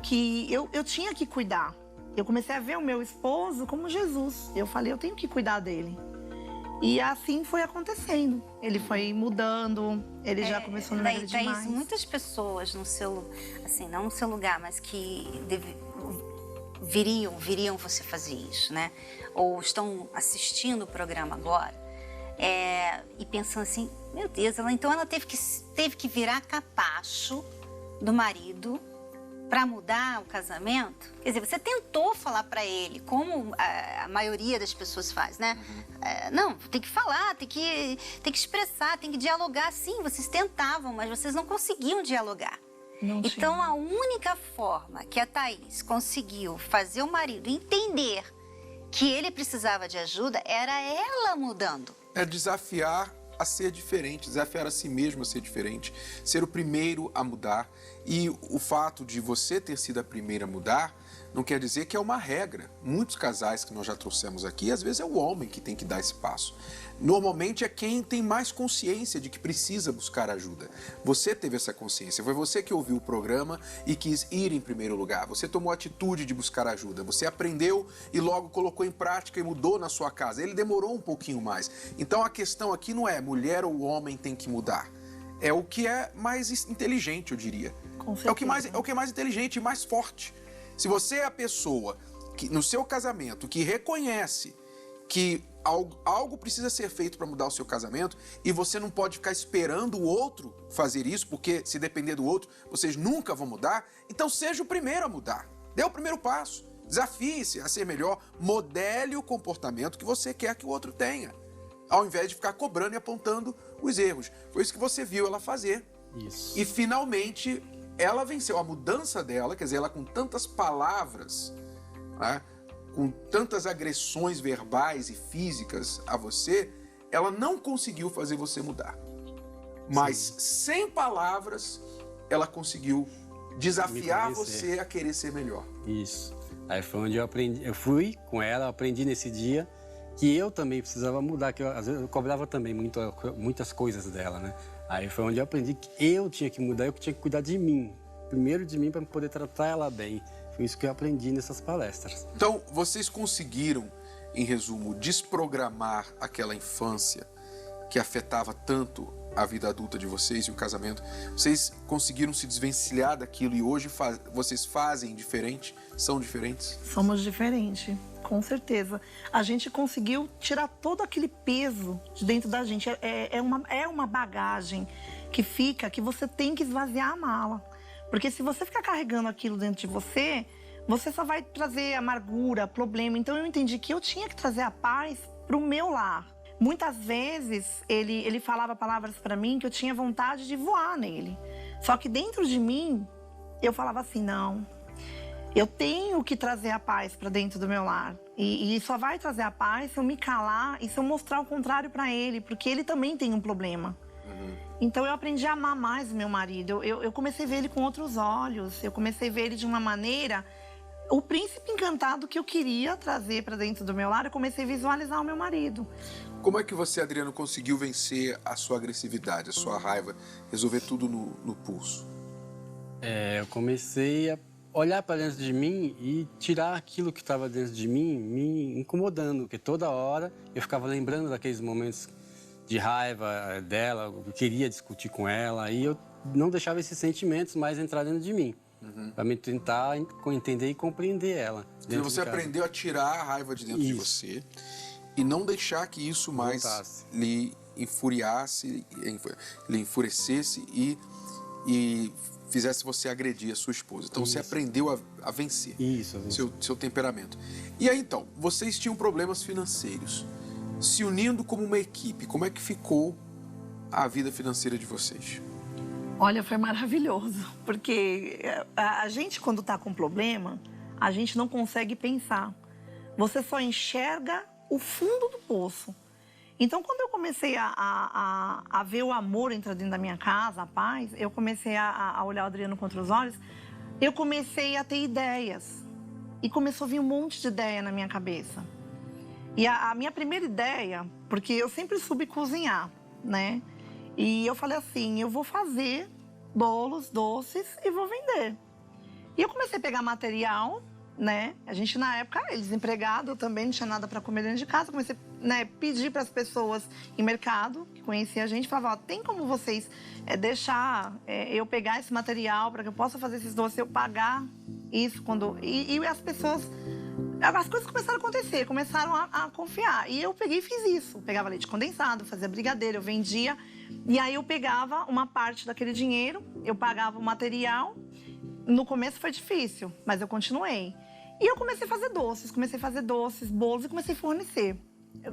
que eu tinha que cuidar. Eu comecei a ver o meu esposo como Jesus. Eu falei, eu tenho que cuidar dele. E assim foi acontecendo. Ele foi mudando, ele já começou a me agredir mais. Muitas pessoas no seu, assim, não no seu lugar, mas que viriam você fazer isso, né? Ou estão assistindo o programa agora. E pensando assim, meu Deus, ela teve que virar capacho do marido para mudar o casamento. Quer dizer, você tentou falar para ele, como a maioria das pessoas faz, né? Não, tem que falar, tem que expressar, tem que dialogar. Sim, vocês tentavam, mas vocês não conseguiam dialogar. Então, a única forma que a Thaís conseguiu fazer o marido entender que ele precisava de ajuda era ela mudando. É desafiar a ser diferente, desafiar a si mesmo a ser diferente, ser o primeiro a mudar. E o fato de você ter sido a primeira a mudar não quer dizer que é uma regra. Muitos casais que nós já trouxemos aqui, às vezes é o homem que tem que dar esse passo. Normalmente é quem tem mais consciência de que precisa buscar ajuda. Você teve essa consciência, foi você que ouviu o programa e quis ir em primeiro lugar. Você tomou a atitude de buscar ajuda, você aprendeu e logo colocou em prática e mudou na sua casa. Ele demorou um pouquinho mais. Então a questão aqui não é mulher ou homem tem que mudar. É o que é mais inteligente, eu diria. É o que é mais inteligente e mais forte. Se você é a pessoa que, no seu casamento, que reconhece que algo precisa ser feito para mudar o seu casamento e você não pode ficar esperando o outro fazer isso, porque se depender do outro, vocês nunca vão mudar, então seja o primeiro a mudar. Dê o primeiro passo. Desafie-se a ser melhor. Modele o comportamento que você quer que o outro tenha, ao invés de ficar cobrando e apontando os erros. Foi isso que você viu ela fazer. Isso. E finalmente ela venceu a mudança dela, quer dizer, ela com tantas palavras, né, com tantas agressões verbais e físicas a você, ela não conseguiu fazer você mudar. Mas sem palavras, ela conseguiu desafiar você a querer ser melhor. Isso. Aí foi onde eu aprendi, eu fui com ela, aprendi nesse dia que eu também precisava mudar, que às vezes eu cobrava também muitas coisas dela, né? Aí foi onde eu aprendi que eu tinha que mudar, eu tinha que cuidar de mim. Primeiro de mim, para poder tratar ela bem. Foi isso que eu aprendi nessas palestras. Então, vocês conseguiram, em resumo, desprogramar aquela infância que afetava tanto a vida adulta de vocês e o casamento? Vocês conseguiram se desvencilhar daquilo e hoje vocês fazem diferente? São diferentes? Somos diferentes, com certeza. A gente conseguiu tirar todo aquele peso de dentro da gente. É uma bagagem que fica, que você tem que esvaziar a mala. Porque se você ficar carregando aquilo dentro de você, você só vai trazer amargura, problema. Então eu entendi que eu tinha que trazer a paz para o meu lar. Muitas vezes ele falava palavras para mim que eu tinha vontade de voar nele. Só que dentro de mim, eu falava assim, não, eu tenho que trazer a paz para dentro do meu lar. E só vai trazer a paz se eu me calar e se eu mostrar o contrário para ele, porque ele também tem um problema. Então eu aprendi a amar mais o meu marido. Eu comecei a ver ele com outros olhos, eu comecei a ver ele de uma maneira... O príncipe encantado que eu queria trazer para dentro do meu lar, eu comecei a visualizar o meu marido. Como é que você, Adriano, conseguiu vencer a sua agressividade, a sua raiva, resolver tudo no pulso? Eu comecei a olhar para dentro de mim e tirar aquilo que estava dentro de mim, me incomodando, porque toda hora eu ficava lembrando daqueles momentos de raiva dela, eu queria discutir com ela, e eu não deixava esses sentimentos mais entrar dentro de mim. Para me tentar entender e compreender ela. E você aprendeu a tirar a raiva de dentro de você e não deixar que isso mais lhe infuriasse, lhe enfurecesse e fizesse você agredir a sua esposa. Então você aprendeu a vencer seu temperamento. E aí então, vocês tinham problemas financeiros. Se unindo como uma equipe, como é que ficou a vida financeira de vocês? Olha, foi maravilhoso, porque a gente, quando está com problema, a gente não consegue pensar. Você só enxerga o fundo do poço. Então, quando eu comecei a ver o amor entrar dentro da minha casa, a paz, eu comecei a olhar o Adriano contra os olhos, eu comecei a ter ideias. E começou a vir um monte de ideia na minha cabeça. E a minha primeira ideia, porque eu sempre soube cozinhar, né? E eu falei assim, eu vou fazer bolos, doces e vou vender. E eu comecei a pegar material, né? A gente, na época, desempregado, eu também não tinha nada para comer dentro de casa. Comecei a pedir para as pessoas em mercado, que conheciam a gente, falava, tem como vocês deixar eu pegar esse material para que eu possa fazer esses doces, eu pagar isso quando... E as pessoas... As coisas começaram a acontecer, começaram a confiar. E eu peguei e fiz isso. Pegava leite condensado, fazia brigadeiro, eu vendia. E aí eu pegava uma parte daquele dinheiro, eu pagava o material. No começo foi difícil, mas eu continuei. E eu comecei a fazer doces, bolos e comecei a fornecer.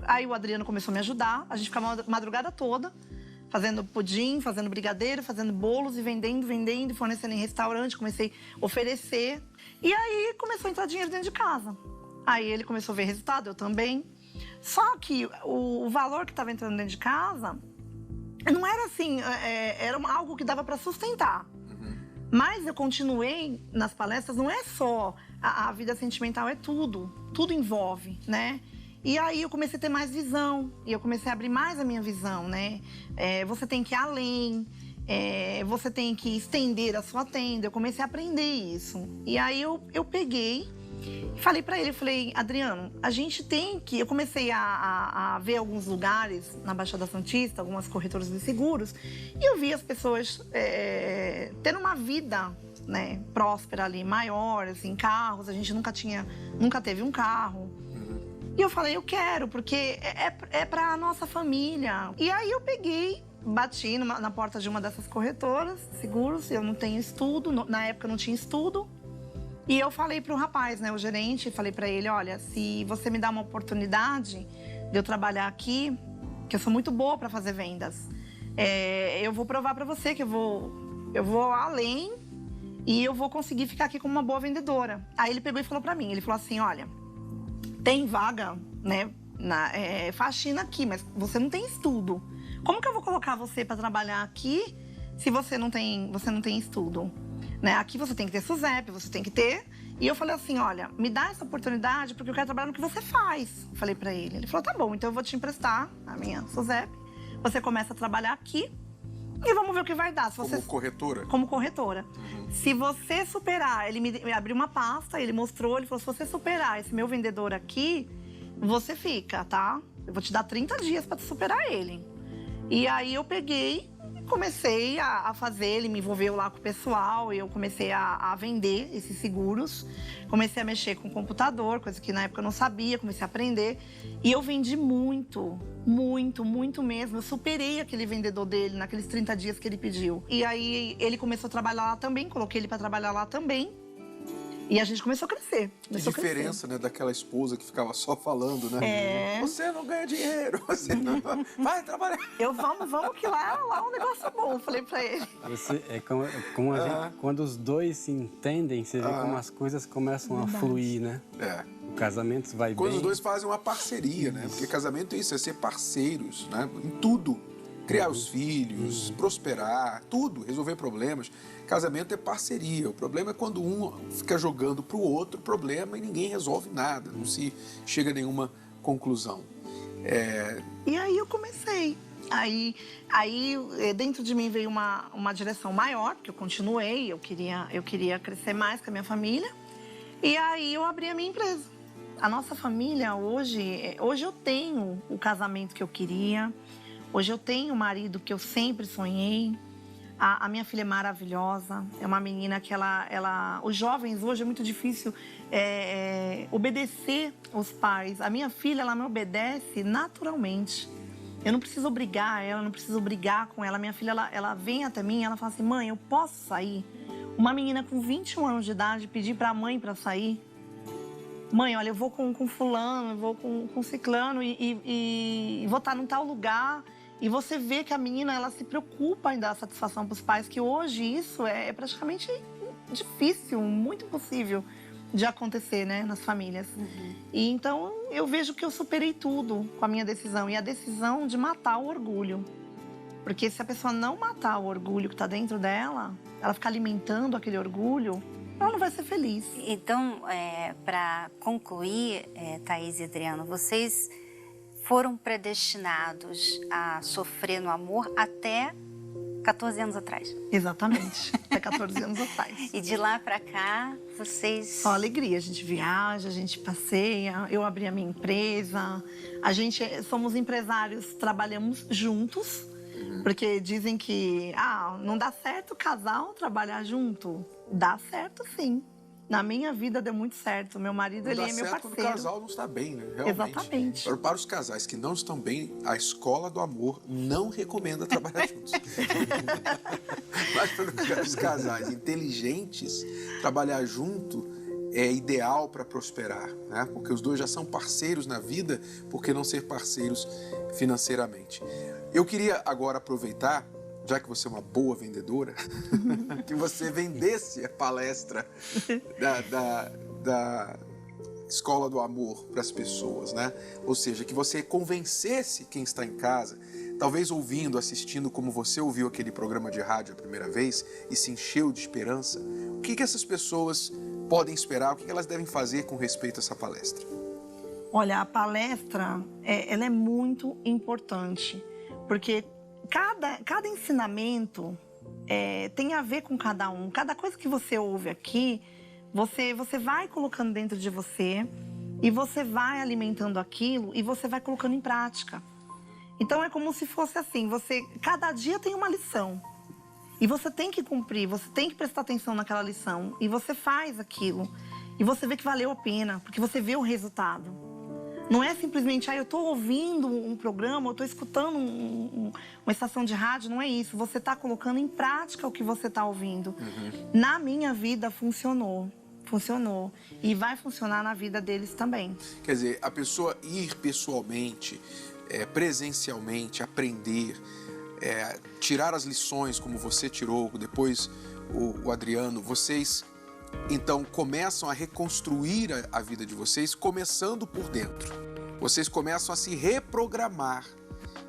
Aí o Adriano começou a me ajudar, a gente ficava a madrugada toda fazendo pudim, fazendo brigadeiro, fazendo bolos e vendendo, fornecendo em restaurante, comecei a oferecer. E aí começou a entrar dinheiro dentro de casa. Aí ele começou a ver resultado, eu também. Só que o valor que estava entrando dentro de casa não era assim, era algo que dava para sustentar. Mas eu continuei nas palestras, não é só a vida sentimental, é tudo envolve, né? E aí eu comecei a ter mais visão, e eu comecei a abrir mais a minha visão, né? Você tem que ir além, você tem que estender a sua tenda, eu comecei a aprender isso. E aí eu peguei e falei pra ele, eu falei, Adriano, a gente tem que... Eu comecei a ver alguns lugares na Baixada Santista, algumas corretoras de seguros, e eu vi as pessoas tendo uma vida, né, próspera ali, maior, assim, carros, a gente nunca teve um carro. E eu falei, eu quero, porque é pra nossa família. E aí eu peguei, bati na porta de uma dessas corretoras, seguros, eu não tenho estudo, na época eu não tinha estudo. E eu falei pro rapaz, né, o gerente, falei pra ele, olha, se você me dá uma oportunidade de eu trabalhar aqui, que eu sou muito boa pra fazer vendas, eu vou provar pra você que eu vou além e eu vou conseguir ficar aqui como uma boa vendedora. Aí ele pegou e falou pra mim, ele falou assim, olha, tem vaga, né, faxina aqui, mas você não tem estudo. Como que eu vou colocar você pra trabalhar aqui se você não tem estudo? Né? Aqui você tem que ter SUSEP, você tem que ter... E eu falei assim, olha, me dá essa oportunidade porque eu quero trabalhar no que você faz. Eu falei pra ele. Ele falou, tá bom, então eu vou te emprestar a minha SUSEP. Você começa a trabalhar aqui e vamos ver o que vai dar. Se você... Como corretora? Como corretora. Se você superar, ele me abriu uma pasta, ele mostrou, ele falou, se você superar esse meu vendedor aqui, você fica, tá? Eu vou te dar 30 dias pra superar ele. E aí eu peguei... Comecei a fazer, ele me envolveu lá com o pessoal, eu comecei a vender esses seguros, comecei a mexer com o computador, coisa que na época eu não sabia, comecei a aprender. E eu vendi muito mesmo. Eu superei aquele vendedor dele naqueles 30 dias que ele pediu. E aí ele começou a trabalhar lá também, coloquei ele para trabalhar lá também. E a gente começou a crescer. Que diferença, né, daquela esposa que ficava só falando, né? Você não ganha dinheiro, você não... Vai trabalhar. Vamos que lá é um negócio bom, falei pra ele. Como a gente, quando os dois se entendem, você vê como as coisas começam a fluir, né? O casamento vai bem. Quando os dois fazem uma parceria, né? Porque casamento é isso, é ser parceiros, né? Em tudo. Criar os filhos, prosperar, tudo, resolver problemas. Casamento é parceria. O problema é quando um fica jogando pro outro problema e ninguém resolve nada, não se chega a nenhuma conclusão. E aí eu comecei. Aí dentro de mim veio uma direção maior, porque eu continuei, eu queria crescer mais com a minha família. E aí eu abri a minha empresa. A nossa família hoje eu tenho o casamento que eu queria. Hoje eu tenho o marido que eu sempre sonhei. A minha filha é maravilhosa, é uma menina que os jovens hoje é muito difícil obedecer os pais. A minha filha, ela me obedece naturalmente. Eu não preciso obrigar ela, não preciso brigar com ela. Minha filha, ela vem até mim e ela fala assim, mãe, eu posso sair? Uma menina com 21 anos de idade pedir para a mãe para sair. Mãe, olha, eu vou com fulano, eu vou com ciclano e vou estar num tal lugar. E você vê que a menina, ela se preocupa em dar satisfação para os pais, que hoje isso é praticamente difícil, muito impossível de acontecer, né, nas famílias. E então, eu vejo que eu superei tudo com a minha decisão. E a decisão de matar o orgulho. Porque se a pessoa não matar o orgulho que está dentro dela, ela ficar alimentando aquele orgulho, ela não vai ser feliz. Então, para concluir, Thaís e Adriano, vocês foram predestinados a sofrer no amor até 14 anos atrás. Exatamente, até 14 anos atrás. E de lá para cá, vocês... Só alegria, a gente viaja, a gente passeia, eu abri a minha empresa, somos empresários, trabalhamos juntos, porque dizem que não dá certo casal trabalhar junto. Dá certo sim. Na minha vida deu muito certo. Meu marido, ele é meu parceiro. Quando o casal não está bem, né? Realmente. Exatamente. Para os casais que não estão bem, a escola do amor não recomenda trabalhar juntos. Mas para os casais inteligentes, trabalhar junto é ideal para prosperar, né? Porque os dois já são parceiros na vida, por que não ser parceiros financeiramente? Eu queria agora aproveitar, já que você é uma boa vendedora, que você vendesse a palestra da Escola do Amor para as pessoas, né? Ou seja, que você convencesse quem está em casa, talvez ouvindo, assistindo como você ouviu aquele programa de rádio a primeira vez e se encheu de esperança. O que essas pessoas podem esperar, o que elas devem fazer com respeito a essa palestra? Olha, a palestra, ela é muito importante, porque cada ensinamento tem a ver com cada um. Cada coisa que você ouve aqui, você vai colocando dentro de você e você vai alimentando aquilo e você vai colocando em prática. Então é como se fosse assim, cada dia tem uma lição e você tem que cumprir, você tem que prestar atenção naquela lição e você faz aquilo e você vê que valeu a pena, porque você vê o resultado. Não é simplesmente, eu estou ouvindo um programa, eu estou escutando uma estação de rádio, não é isso. Você está colocando em prática o que você está ouvindo. Na minha vida funcionou. E vai funcionar na vida deles também. Quer dizer, a pessoa ir pessoalmente, presencialmente, aprender, tirar as lições como você tirou, depois o Adriano, vocês... Então, começam a reconstruir a vida de vocês, começando por dentro. Vocês começam a se reprogramar.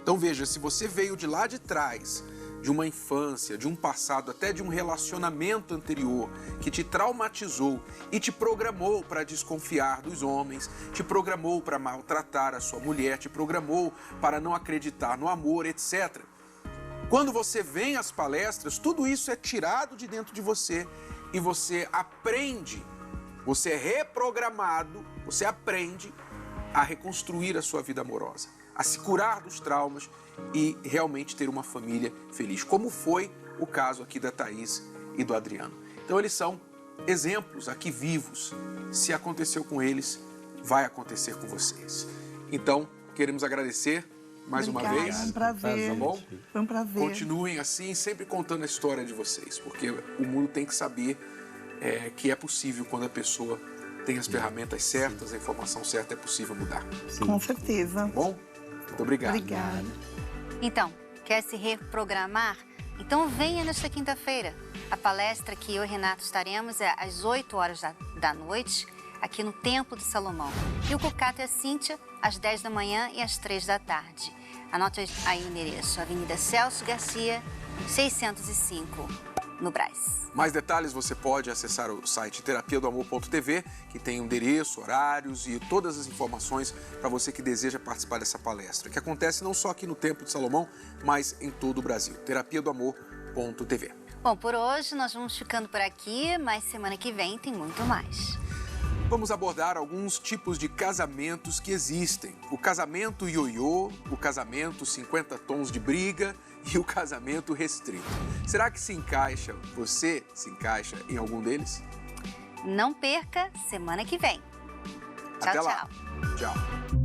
Então, veja, se você veio de lá de trás, de uma infância, de um passado, até de um relacionamento anterior, que te traumatizou e te programou para desconfiar dos homens, te programou para maltratar a sua mulher, te programou para não acreditar no amor, etc. Quando você vem às palestras, tudo isso é tirado de dentro de você. E você aprende, você é reprogramado, você aprende a reconstruir a sua vida amorosa, a se curar dos traumas e realmente ter uma família feliz, como foi o caso aqui da Thaís e do Adriano. Então eles são exemplos aqui vivos. Se aconteceu com eles, vai acontecer com vocês. Então, queremos agradecer mais uma vez. Foi um prazer. Tá bom? Foi um prazer. Continuem assim, sempre contando a história de vocês, porque o mundo tem que saber que é possível, quando a pessoa tem as ferramentas certas, a informação certa, é possível mudar. Com certeza. Tá bom? Muito obrigado. Obrigada. Então, quer se reprogramar? Então venha nesta quinta-feira. A palestra que eu e Renato estaremos é às 8 horas da noite, aqui no Templo de Salomão. E o Cucato e a Cíntia, às 10 da manhã e às 3 da tarde. Anote aí o endereço, Avenida Celso Garcia, 605, no Brás. Mais detalhes você pode acessar o site terapiadoamor.tv, que tem o endereço, horários e todas as informações para você que deseja participar dessa palestra, que acontece não só aqui no Templo de Salomão, mas em todo o Brasil. terapiadoamor.tv. Bom, por hoje nós vamos ficando por aqui, mas semana que vem tem muito mais. vamos abordar alguns tipos de casamentos que existem. O casamento ioiô, o casamento 50 tons de briga e o casamento restrito. Será que você se encaixa em algum deles? Não perca semana que vem. Tchau, Até lá. tchau. Tchau.